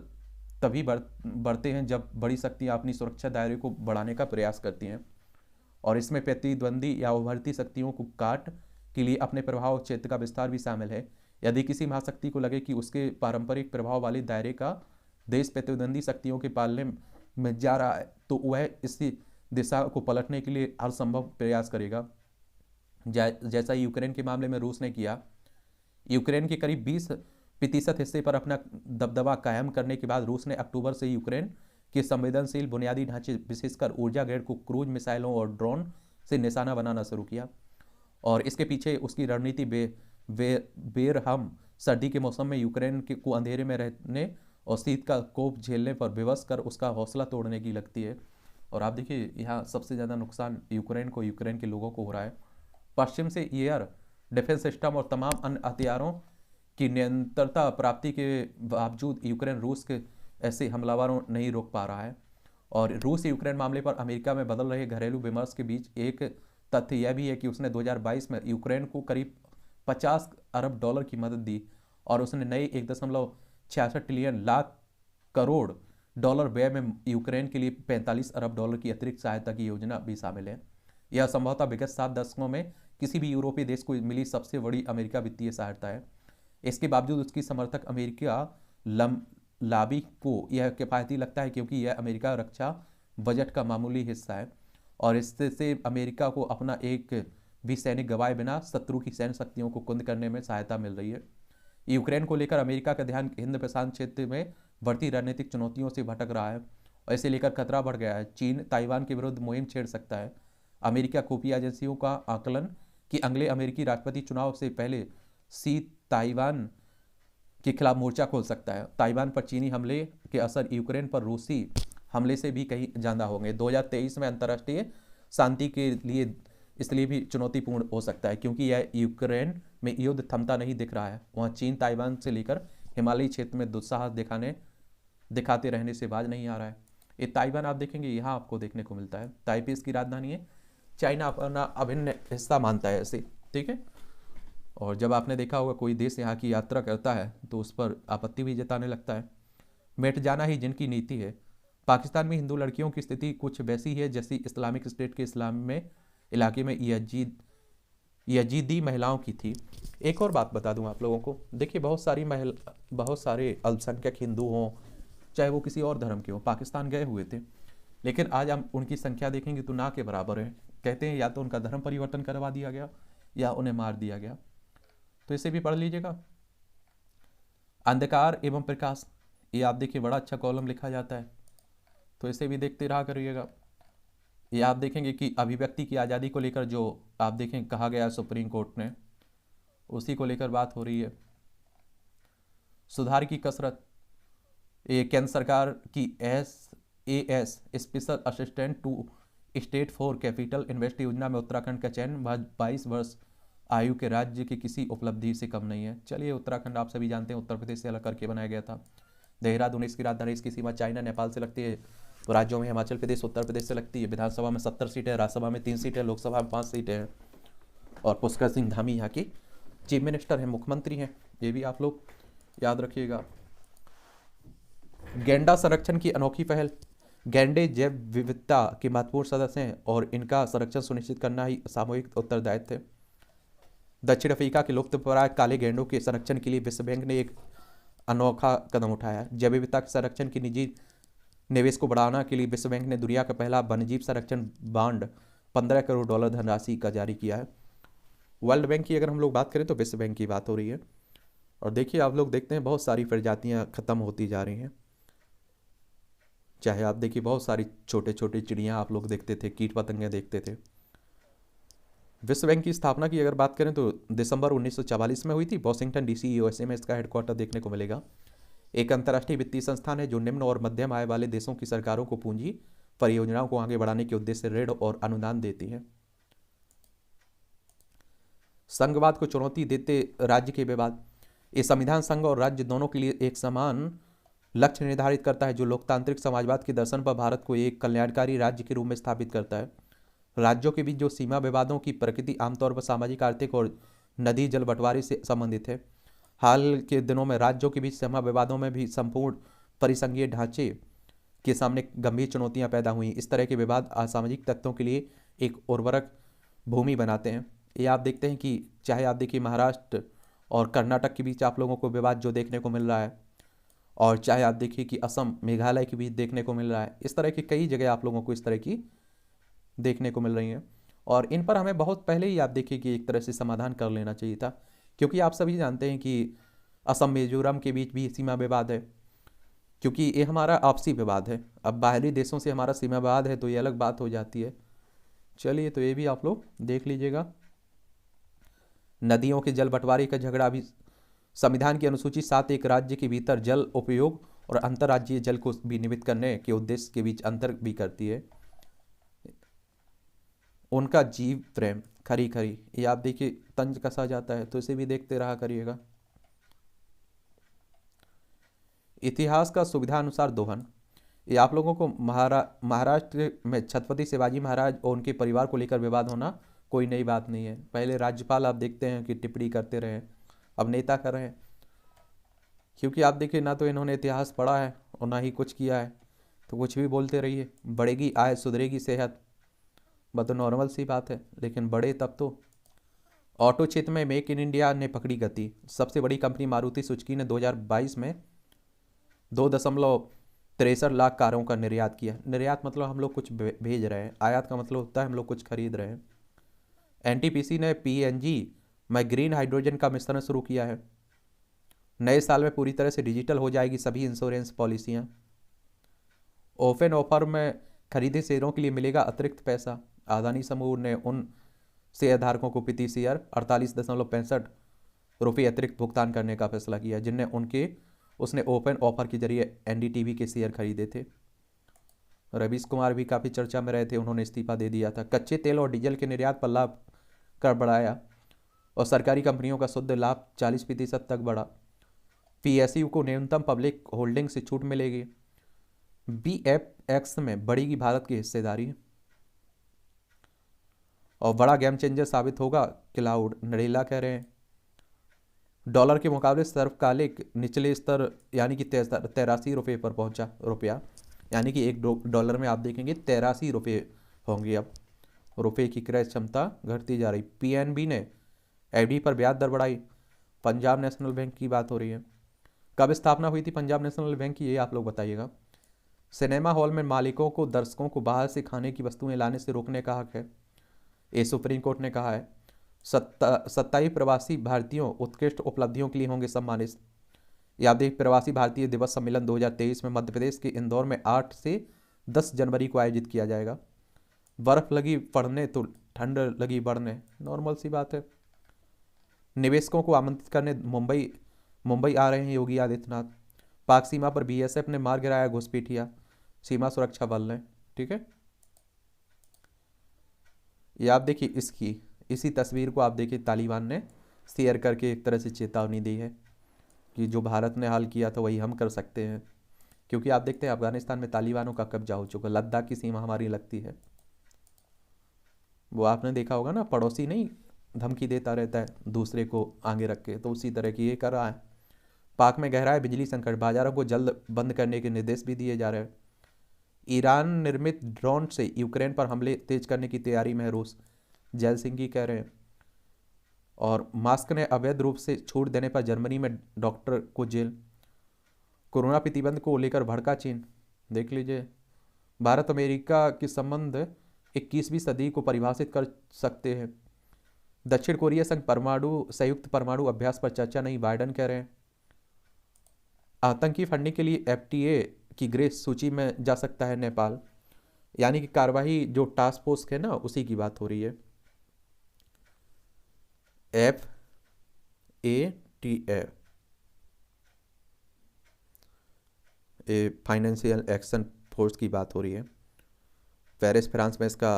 तभी बढ़ते हैं जब बड़ी शक्तियाँ अपनी सुरक्षा दायरे को बढ़ाने का प्रयास करती हैं, और इसमें प्रतिद्वंदी या उभरती शक्तियों को काट के लिए अपने प्रभाव क्षेत्र का विस्तार भी शामिल है। यदि किसी महाशक्ति को लगे कि उसके पारंपरिक प्रभाव वाले दायरे का देश प्रतिद्वंदी शक्तियों के पालने में जा रहा है, तो वह इसी दिशा को पलटने के लिए हर संभव प्रयास करेगा। जैसा यूक्रेन के मामले में रूस ने किया। यूक्रेन के करीब 20% हिस्से पर अपना दबदबा कायम करने के बाद रूस ने अक्टूबर से यूक्रेन कि संवेदनशील बुनियादी ढांचे विशेषकर ऊर्जा ग्रिड को क्रूज मिसाइलों और ड्रोन से निशाना बनाना शुरू किया। और इसके पीछे उसकी रणनीति बेरहम सर्दी के मौसम में यूक्रेन को अंधेरे में रहने और शीत का कोप झेलने पर विवश कर उसका हौसला तोड़ने की लगती है। और आप देखिए यहाँ सबसे ज़्यादा नुकसान यूक्रेन के लोगों को हो रहा है। पश्चिम से एयर डिफेंस सिस्टम और तमाम अन्य हथियारों की निरंतरता प्राप्ति के बावजूद यूक्रेन रूस के ऐसे हमलावरों नहीं रोक पा रहा है। और रूस यूक्रेन मामले पर अमेरिका में बदल रहे घरेलू विमर्श के बीच एक तथ्य यह भी है कि उसने 2022 में यूक्रेन को करीब 50 अरब डॉलर की मदद दी और उसने नए 1.66 ट्रिलियन लाख करोड़ डॉलर व्यय में यूक्रेन के लिए 45 अरब डॉलर की अतिरिक्त सहायता की योजना भी शामिल है। यह संभवतः विगत 7 दशकों में किसी भी यूरोपीय देश को मिली सबसे बड़ी अमेरिका वित्तीय सहायता है। इसके बावजूद उसकी समर्थक अमेरिका लाबी को यह किफायती लगता है क्योंकि यह अमेरिका रक्षा बजट का मामूली हिस्सा है और इससे अमेरिका को अपना एक भी सैनिक गंवाए बिना शत्रु की सैन्य शक्तियों को कुंद करने में सहायता मिल रही है। यूक्रेन को लेकर अमेरिका का ध्यान हिंद प्रशांत क्षेत्र में बढ़ती राजनीतिक चुनौतियों से भटक रहा है और इसे लेकर खतरा बढ़ गया है। चीन ताइवान के विरुद्ध मुहिम छेड़ सकता है। अमेरिका खुफिया एजेंसियों का आकलन कि अगले अमेरिकी राष्ट्रपति चुनाव से पहले सी ताइवान के खिलाफ मोर्चा खोल सकता है। ताइवान पर चीनी हमले के असर यूक्रेन पर रूसी हमले से भी कहीं ज़्यादा होंगे। 2023 में अंतर्राष्ट्रीय शांति के लिए इसलिए भी चुनौतीपूर्ण हो सकता है क्योंकि यह यूक्रेन में युद्ध थमता नहीं दिख रहा है। वहाँ चीन ताइवान से लेकर हिमालयी क्षेत्र में दुस्साहस दिखाते रहने से बाज नहीं आ रहा है। ये ताइवान आप देखेंगे यहाँ आपको देखने को मिलता है। ताइपे इसकी राजधानी है। चाइना अपना अभिन्न हिस्सा मानता है ऐसे, ठीक है। और जब आपने देखा होगा कोई देश यहाँ की यात्रा करता है तो उस पर आपत्ति भी जताने लगता है। मिट जाना ही जिनकी नीति है। पाकिस्तान में हिंदू लड़कियों की स्थिति कुछ वैसी है जैसी इस्लामिक स्टेट के इलाके में यजीदी महिलाओं की थी। एक और बात बता दूं आप लोगों को, देखिए बहुत सारे अल्पसंख्यक हिंदू हों चाहे वो किसी और धर्म के हों, पाकिस्तान गए हुए थे, लेकिन आज हम उनकी संख्या देखेंगे तो ना के बराबर है। कहते हैं या तो उनका धर्म परिवर्तन करवा दिया गया या उन्हें मार दिया गया। तो इसे भी पढ़ लीजिएगा। अंधकार एवं प्रकाश, ये आप देखिए बड़ा अच्छा कॉलम लिखा जाता है, तो इसे भी देखते रहा करिएगा। ये आप देखेंगे कि अभिव्यक्ति की आज़ादी को लेकर जो आप देखें कहा गया सुप्रीम कोर्ट ने, उसी को लेकर बात हो रही है। सुधार की कसरत, ये केंद्र सरकार की SAS special assistant to state for capital invest योजना में उत्तराखंड का चयन 22 वर्ष आयु के राज्य की किसी उपलब्धि से कम नहीं है। चलिए, उत्तराखंड आप सभी जानते हैं उत्तर प्रदेश से अलग करके बनाया गया था। देहरादून इसकी राजधानी, इसकी सीमा चाइना नेपाल से लगती है। तो राज्यों में हिमाचल प्रदेश उत्तर प्रदेश से लगती है। विधानसभा में 70 सीटें, राज्यसभा में 3 सीटें, लोकसभा में 5 सीटें हैं। और पुष्कर सिंह धामी यहाँ की चीफ मिनिस्टर हैं, मुख्यमंत्री हैं, ये भी आप लोग याद रखिएगा। गैंडा संरक्षण की अनोखी पहल। गैंडे जैव विविधता के महत्वपूर्ण सदस्य हैं और इनका संरक्षण सुनिश्चित करना ही सामूहिक उत्तरदायित्व है। दक्षिण अफ्रीका के लुप्तप्राय काले गैंडों के संरक्षण के लिए विश्व बैंक ने एक अनोखा कदम उठाया है। जैव विविधता के संरक्षण की निजी निवेश को बढ़ाने के लिए विश्व बैंक ने दुनिया का पहला वन्यजीव संरक्षण बांड 15 करोड़ डॉलर धनराशि का जारी किया है। वर्ल्ड बैंक की अगर हम लोग बात करें तो विश्व बैंक की बात हो रही है। और देखिए, आप लोग देखते हैं बहुत सारी प्रजातियां खत्म होती जा रही हैं। चाहे आप देखिए बहुत सारी छोटे छोटे चिड़ियाँ आप लोग देखते थे, कीट पतंगे देखते थे। विश्व बैंक की स्थापना की अगर बात करें तो दिसंबर 1944 में हुई थी। वॉशिंगटन DC USA में इसका हेडक्वार्टर देखने को मिलेगा। एक अंतर्राष्ट्रीय वित्तीय संस्थान है जो निम्न और मध्यम आय वाले देशों की सरकारों को पूंजी परियोजनाओं को आगे बढ़ाने के उद्देश्य से ऋण और अनुदान देती है। संघवाद को चुनौती देते राज्य के विवाद। ये संविधान संघ और राज्य दोनों के लिए एक समान लक्ष्य निर्धारित करता है जो लोकतांत्रिक समाजवाद के दर्शन पर भारत को एक कल्याणकारी राज्य के रूप में स्थापित करता है। राज्यों के बीच जो सीमा विवादों की प्रकृति आमतौर पर सामाजिक, आर्थिक और नदी जल बंटवारे से संबंधित है। हाल के दिनों में राज्यों के बीच सीमा विवादों में भी संपूर्ण परिसंघीय ढांचे के सामने गंभीर चुनौतियां पैदा हुई। इस तरह के विवाद असामाजिक तत्वों के लिए एक उर्वरक भूमि बनाते हैं। ये आप देखते हैं कि चाहे आप देखिए महाराष्ट्र और कर्नाटक के बीच आप लोगों को विवाद जो देखने को मिल रहा है, और चाहे आप देखिए कि असम मेघालय के बीच देखने को मिल रहा है। इस तरह की कई जगह आप लोगों को इस तरह की देखने को मिल रही हैं और इन पर हमें बहुत पहले ही आप देखिए कि एक तरह से समाधान कर लेना चाहिए था, क्योंकि आप सभी जानते हैं कि असम मिजोरम के बीच भी सीमा विवाद है। क्योंकि ये हमारा आपसी विवाद है। अब बाहरी देशों से हमारा सीमा विवाद है तो ये अलग बात हो जाती है। चलिए, तो ये भी आप लोग देख लीजिएगा। नदियों के जल बंटवारे का झगड़ा भी संविधान की अनुसूची 7 एक राज्य के भीतर जल उपयोग और अंतर्राज्यीय जल को विनियमित करने के उद्देश्य के बीच अंतर भी करती है। उनका जीव प्रेम खरी खरी, ये आप देखिए तंज कसा जाता है, तो इसे भी देखते रहा करिएगा। इतिहास का सुविधा अनुसार दोहन, ये आप लोगों को महाराष्ट्र में छत्रपति शिवाजी महाराज और उनके परिवार को लेकर विवाद होना कोई नई बात नहीं है। पहले राज्यपाल आप देखते हैं कि टिप्पणी करते रहे, अब नेता कर रहे हैं। क्योंकि आप देखिए ना तो इन्होंने इतिहास पढ़ा है और ना ही कुछ किया है, तो कुछ भी बोलते रहिए। बढ़ेगी आय, सुधरेगी सेहत, वह तो नॉर्मल सी बात है, लेकिन बढ़े तब तो। ऑटो क्षेत्र में मेक इन इंडिया ने पकड़ी गति। सबसे बड़ी कंपनी मारुति सुजुकी ने 2022 में 2.63 लाख कारों का निर्यात किया। निर्यात मतलब हम लोग कुछ भेज रहे हैं, आयात का मतलब होता है हम लोग कुछ खरीद रहे हैं। एनटीपीसी ने पीएनजी में ग्रीन हाइड्रोजन का मिश्रण शुरू किया है। नए साल में पूरी तरह से डिजिटल हो जाएगी सभी इंश्योरेंस पॉलिसियां। ओपन ऑफर में खरीदे शेयरों के लिए मिलेगा अतिरिक्त पैसा। अदानी समूह ने उन शेयर धारकों को प्रति शेयर 48.65 रुपये अतिरिक्त भुगतान करने का फैसला किया जिनने उसने ओपन ऑफर के जरिए एनडीटीवी के शेयर खरीदे थे। रवीश कुमार भी काफ़ी चर्चा में रहे थे, उन्होंने इस्तीफा दे दिया था। कच्चे तेल और डीजल के निर्यात पर लाभ कर बढ़ाया और सरकारी कंपनियों का शुद्ध लाभ 40% तक बढ़ा। पीएसयू को न्यूनतम पब्लिक होल्डिंग से छूट मिलेगी। बीएफएक्स में बढ़ेगी भारत की हिस्सेदारी और बड़ा गेम चेंजर साबित होगा क्लाउड, नरेला कह रहे हैं। डॉलर के मुकाबले सर्वकालिक निचले स्तर यानी कि 83 रुपये पर पहुंचा रुपया, यानी कि $1 में आप देखेंगे 83 रुपये होंगे। अब रुपये की क्रय क्षमता घटती जा रही। पीएनबी ने एफडी पर ब्याज दर बढ़ाई। पंजाब नेशनल बैंक की बात हो रही है। कब स्थापना हुई थी पंजाब नेशनल बैंक की, ये आप लोग बताइएगा। सिनेमा हॉल में मालिकों को दर्शकों को बाहर से खाने की वस्तुएं लाने से रोकने का हक है, ये सुप्रीम कोर्ट ने कहा है। 27 प्रवासी भारतीयों उत्कृष्ट उपलब्धियों के लिए होंगे सम्मानित। याद देख, प्रवासी भारतीय दिवस सम्मेलन 2023 में मध्य प्रदेश के इंदौर में 8 से 10 जनवरी को आयोजित किया जाएगा। बर्फ लगी पड़ने तो ठंड लगी बढ़ने, नॉर्मल सी बात है। निवेशकों को आमंत्रित करने मुंबई आ रहे हैं योगी आदित्यनाथ। पाक सीमा पर बीएसएफ ने मार गिराया घुसपैठिया, सीमा सुरक्षा बल ने। ठीक है, ये आप देखिए इसी तस्वीर को आप देखिए, तालिबान ने शेयर करके एक तरह से चेतावनी दी है कि जो भारत ने हाल किया था वही हम कर सकते हैं। क्योंकि आप देखते हैं अफगानिस्तान में तालिबानों का कब्जा हो चुका, लद्दाख की सीमा हमारी लगती है। वो आपने देखा होगा ना, पड़ोसी नहीं धमकी देता रहता है दूसरे को आगे रख के, तो उसी तरह की ये कर रहा है। पाक में गहरा है बिजली संकट, बाजारों को जल्द बंद करने के निर्देश भी दिए जा रहे हैं। ईरान निर्मित ड्रोन से यूक्रेन पर हमले तेज करने की तैयारी में है रूस, जैल सिंह की कह रहे हैं। और मास्क ने अवैध रूप से छूट देने पर जर्मनी में डॉक्टर को जेल। कोरोना प्रतिबंध को लेकर भड़का चीन, देख लीजिए। भारत अमेरिका के संबंध 21वीं सदी को परिभाषित कर सकते हैं। दक्षिण कोरिया संग संयुक्त परमाणु अभ्यास पर चर्चा नहीं, बाइडन कह रहे हैं। आतंकी फंडिंग के लिए एफटीए की ग्रे सूची में जा सकता है नेपाल, यानी कि कार्यवाही जो टास्क फोर्स है ना उसी की बात हो रही है। FATF फाइनेंशियल एक्शन फोर्स की बात हो रही है। पेरिस फ्रांस में इसका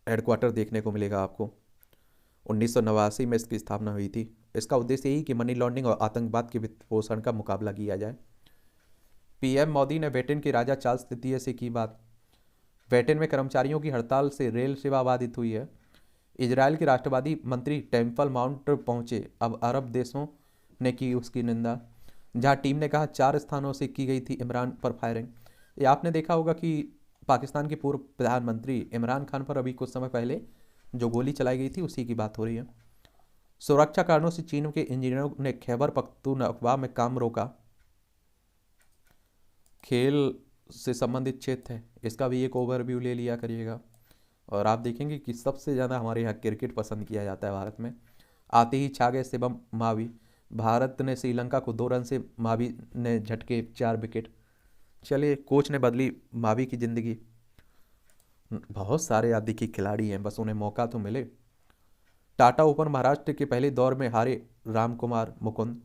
हेडक्वार्टर देखने को मिलेगा आपको। 1989 में इसकी स्थापना हुई थी। इसका उद्देश्य यही कि मनी लॉन्ड्रिंग और आतंकवाद के वित्त पोषण का मुकाबला किया जाए। पीएम मोदी ने ब्रिटेन के राजा चार्ल्स तृतीय से की बात। ब्रिटेन में कर्मचारियों की हड़ताल से रेल सेवा बाधित हुई है। इजराइल के राष्ट्रवादी मंत्री टेम्पल माउंट पहुंचे, अब अरब देशों ने की उसकी निंदा। जहां टीम ने कहा 4 स्थानों से की गई थी इमरान पर फायरिंग। ये आपने देखा होगा कि पाकिस्तान के पूर्व प्रधानमंत्री इमरान खान पर अभी कुछ समय पहले जो गोली चलाई गई थी उसी की बात हो रही है। सुरक्षा कारणों से चीन के इंजीनियरों ने खैबर पख्तूनख्वा में काम रोका। खेल से संबंधित क्षेत्र है, इसका भी एक ओवरव्यू ले लिया करिएगा। और आप देखेंगे कि सबसे ज़्यादा हमारे यहाँ क्रिकेट पसंद किया जाता है भारत में। आते ही छा गए शिवम मावी। भारत ने श्रीलंका को 2 रन से मावी ने झटके 4 विकेट। चलिए, कोच ने बदली मावी की जिंदगी। बहुत सारे आप देखिए खिलाड़ी हैं, बस उन्हें मौका तो मिले। टाटा ओपन महाराष्ट्र के पहले दौर में हारे राम कुमार मुकुंद।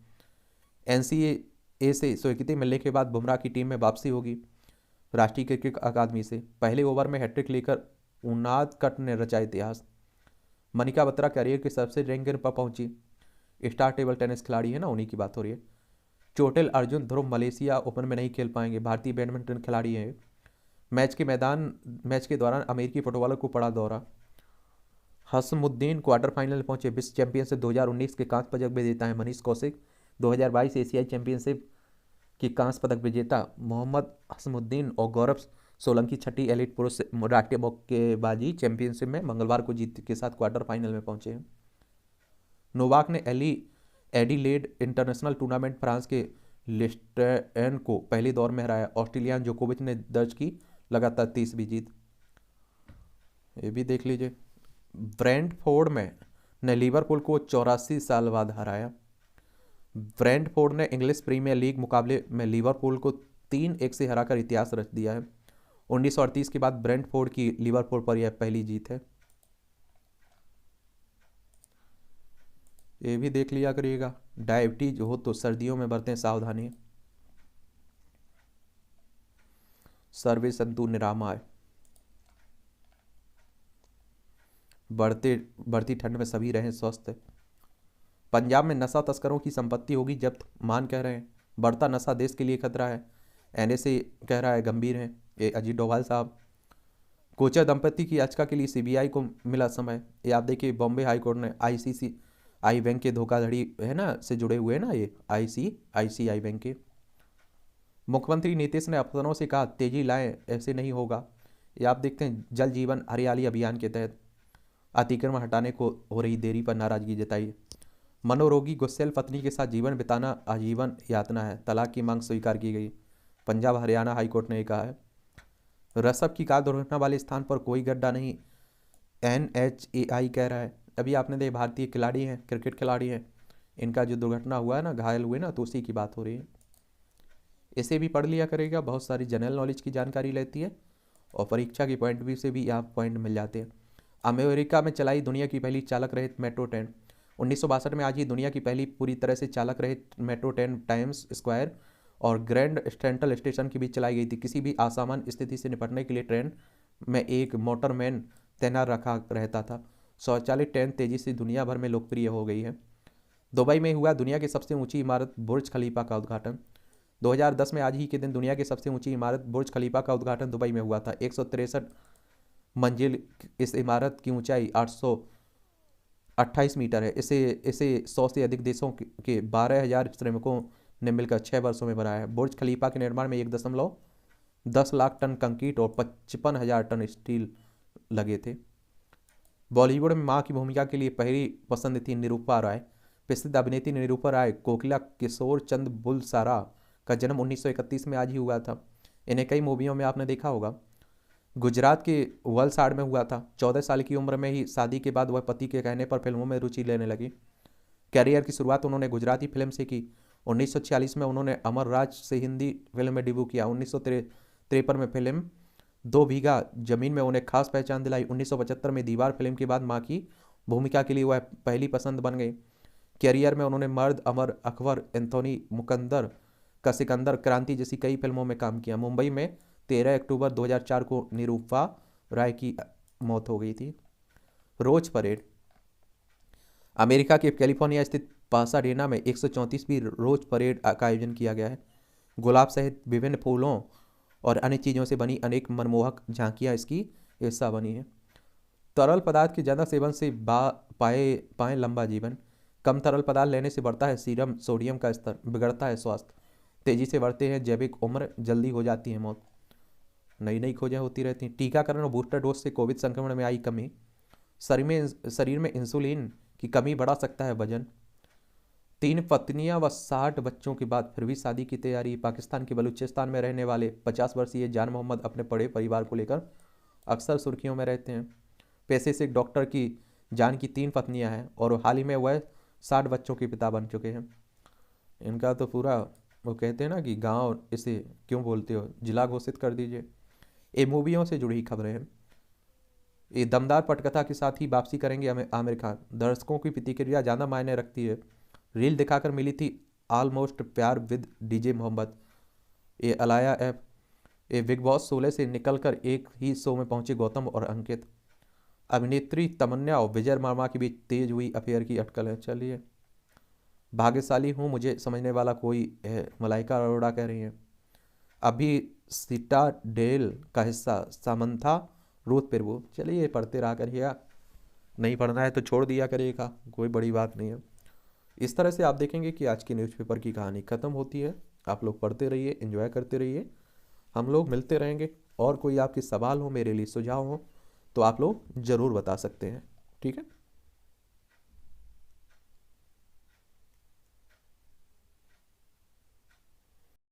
एनसीए से स्वीकृति मिलने के बाद बुमराह की टीम में वापसी होगी। राष्ट्रीय क्रिकेट अकादमी से पहले ओवर में हैट्रिक लेकर उनाद कट ने रचा इतिहास। मनिका बत्रा करियर के सबसे रैंकिंग पर पहुंची। स्टार टेबल टेनिस खिलाड़ी है ना, उन्हीं की बात हो रही है। चोटिल अर्जुन ध्रुव मलेशिया ओपन में नहीं खेल पाएंगे। भारतीय बैडमिंटन खिलाड़ी हैं। मैच के दौरान अमेरिकी फुटबॉलर को पड़ा दौरा। हसमुद्दीन क्वार्टर फाइनल पहुंचे। विश्व चैंपियनशिप 2019 के कांस्य पदक विजेता है मनीष कौशिक। 2022 एशियाई चैंपियनशिप की कांस्य पदक विजेता मोहम्मद हसमुद्दीन और गौरव सोलंकी छठी एलिट पुरुष राष्ट्रीय मुक्केबाजी चैंपियनशिप में मंगलवार को जीत के साथ क्वार्टर फाइनल में पहुंचे हैं। नोवाक ने एडिलेड इंटरनेशनल टूर्नामेंट फ्रांस के लिस्टेन को पहले दौर में हराया। ऑस्ट्रेलियन जोकोविच ने दर्ज की लगातार 30वीं जीत। ये भी देख लीजिए। ब्रेंटफोर्ड में ने लिवरपूल को 84 साल बाद हराया। ब्रेंटफोर्ड ने इंग्लिश प्रीमियर लीग मुकाबले में लिवरपूल को 3-1 से हराकर इतिहास रच दिया है। 1938 के बाद ब्रेंटफोर्ड की लिवरपूल पर यह पहली जीत है। ये भी देख लिया करिएगा। डायबिटीज हो तो सर्दियों में बरतें सावधानी। सर्वे संतु निरामय। बढ़ती ठंड में सभी रहें स्वस्थ। पंजाब में नशा तस्करों की संपत्ति होगी जब्त, मान कह रहे हैं। बढ़ता नशा देश के लिए खतरा है, एनएसए कह रहा है गंभीर है। ये अजीत डोभाल साहब। कोचर दंपति की याचिका के लिए सीबीआई को मिला समय। ये आप देखिए, बॉम्बे हाईकोर्ट ने आईसीआई बैंक के धोखाधड़ी है ना से जुड़े हुए ना, ये आईसीआई बैंक के। मुख्यमंत्री नीतीश ने अफसरों से कहा तेजी लाएं, ऐसे नहीं होगा। ये आप देखते हैं, जल जीवन हरियाली अभियान के तहत अतिक्रमण हटाने को हो रही देरी पर नाराजगी जताई। मनोरोगी गुस्सेल पत्नी के साथ जीवन बिताना आजीवन यातना है, तलाक की मांग स्वीकार की गई। पंजाब हरियाणा हाईकोर्ट ने कहा है। रसद की कार दुर्घटना वाले स्थान पर कोई गड्ढा नहीं, एनएचएआई कह रहा है। अभी आपने देखे, भारतीय खिलाड़ी हैं, क्रिकेट खिलाड़ी हैं, इनका जो दुर्घटना हुआ है ना, घायल हुए ना, तो उसी की बात हो रही है। इसे भी पढ़ लिया करेगा, बहुत सारी जनरल नॉलेज की जानकारी रहती है और परीक्षा के पॉइंट व्यू से भी यहाँ पॉइंट मिल जाते हैं। अमेरिका में चलाई दुनिया की पहली चालक रहित मेट्रो ट्रेन। 1962 में आज ही दुनिया की पहली पूरी तरह से चालक रहित मेट्रो ट्रेन टाइम्स स्क्वायर और ग्रैंड सेंट्रल स्टेशन के बीच चलाई गई थी। किसी भी असामान्य स्थिति से निपटने के लिए ट्रेन में एक मोटरमैन तैनात रखा रहता था। स्वचालित ट्रेन तेजी से दुनिया भर में लोकप्रिय हो गई है। दुबई में हुआ दुनिया की सबसे ऊंची इमारत बुर्ज खलीफा का उद्घाटन। 2010 में आज ही के दिन दुनिया की सबसे ऊंची इमारत बुर्ज खलीफा का उद्घाटन दुबई में हुआ था। 163 मंजिल इस इमारत की ऊंचाई 828 मीटर है। इसे 100 से अधिक देशों के 12,000 श्रमिकों ने मिलकर 6 वर्षों में बनाया है। बुर्ज खलीफा के निर्माण में 1.10 लाख टन कंक्रीट और 55,000 टन स्टील लगे थे। बॉलीवुड में मां की भूमिका के लिए पहली पसंद थी निरूपा राय। प्रसिद्ध अभिनेत्री निरूपा राय कोकिला किशोर चंद बुलसारा का जन्म 1931 में आज ही हुआ था। इन्हें कई मूवियों में आपने देखा होगा। गुजरात के वलसाड़ में हुआ था। 14 साल की उम्र में ही शादी के बाद वह पति के कहने पर फिल्मों में रुचि लेने लगी। कैरियर की शुरुआत उन्होंने गुजराती फिल्म से की। 1946 में उन्होंने अमर राज से हिंदी फिल्म में डेब्यू किया। 1953 में फिल्म 2 बीघा जमीन में उन्हें खास पहचान दिलाई। 1975 में दीवार फिल्म के बाद मां की भूमिका के लिए वह पहली पसंद बन गई। कैरियर में उन्होंने मर्द, अमर, अकबर, एंथोनी, मुकंदर का सिकंदर, क्रांति जैसी कई फिल्मों में काम किया। मुंबई में 13 अक्टूबर 2004 को निरूपा राय की मौत हो गई थी। रोज परेड। अमेरिका के कैलिफोर्निया स्थित पासाडेना में 134वीं रोज परेड का आयोजन किया गया है। गुलाब सहित विभिन्न फूलों और अन्य चीज़ों से बनी अनेक मनमोहक झांकियां इसकी हिस्सा बनी हैं। तरल पदार्थ के ज़्यादा सेवन से पाए लंबा जीवन। कम तरल पदार्थ लेने से बढ़ता है सीरम सोडियम का स्तर, बिगड़ता है स्वास्थ्य। तेजी से बढ़ते हैं जैविक उम्र, जल्दी हो जाती है मौत। नई नई खोजें होती रहती हैं। टीकाकरण और बूस्टर डोज से कोविड संक्रमण में आई कमी। शरीर में इंसुलिन की कमी बढ़ा सकता है वजन। 3 पत्नियां व 60 बच्चों के बाद फिर भी शादी की तैयारी। पाकिस्तान के बलूचिस्तान में रहने वाले 50 वर्षीय जान मोहम्मद अपने बड़े परिवार को लेकर अक्सर सुर्खियों में रहते हैं। पेशे से एक डॉक्टर की जान की 3 पत्नियां हैं और हाल ही में वह 60 बच्चों के पिता बन चुके हैं। इनका तो पूरा, वो कहते हैं ना कि गांव इसे क्यों बोलते हो, जिला घोषित कर दीजिए। ये मूवियों से जुड़ी खबरें हैं। ये दमदार पटकथा के साथ ही वापसी करेंगे आमिर खान। दर्शकों की प्रतिक्रिया ज़्यादा मायने रखती है। रील दिखाकर मिली थी ऑलमोस्ट प्यार विद डीजे मोहम्मद। ये अलाया ऐप। ये बिग बॉस 16 से निकलकर एक ही शो में पहुंचे गौतम और अंकित। अभिनेत्री तमन्ना और विजय वर्मा के बीच तेज हुई अफेयर की अटकल है। चलिए, भाग्यशाली हूँ मुझे समझने वाला कोई है, मलाइका अरोड़ा कह रही हैं। अभी सिटाडेल का हिस्सा सामंथा रूथ प्रभु। चलिए, पढ़ते रहा करिएगा, नहीं पढ़ना है तो छोड़ दिया करिएगा, कोई बड़ी बात नहीं है। इस तरह से आप देखेंगे कि आज की न्यूज़पेपर की कहानी ख़त्म होती है। आप लोग पढ़ते रहिए, एंजॉय करते रहिए, हम लोग मिलते रहेंगे। और कोई आपके सवाल हो, मेरे लिए सुझाव हो, तो आप लोग ज़रूर बता सकते हैं। ठीक है।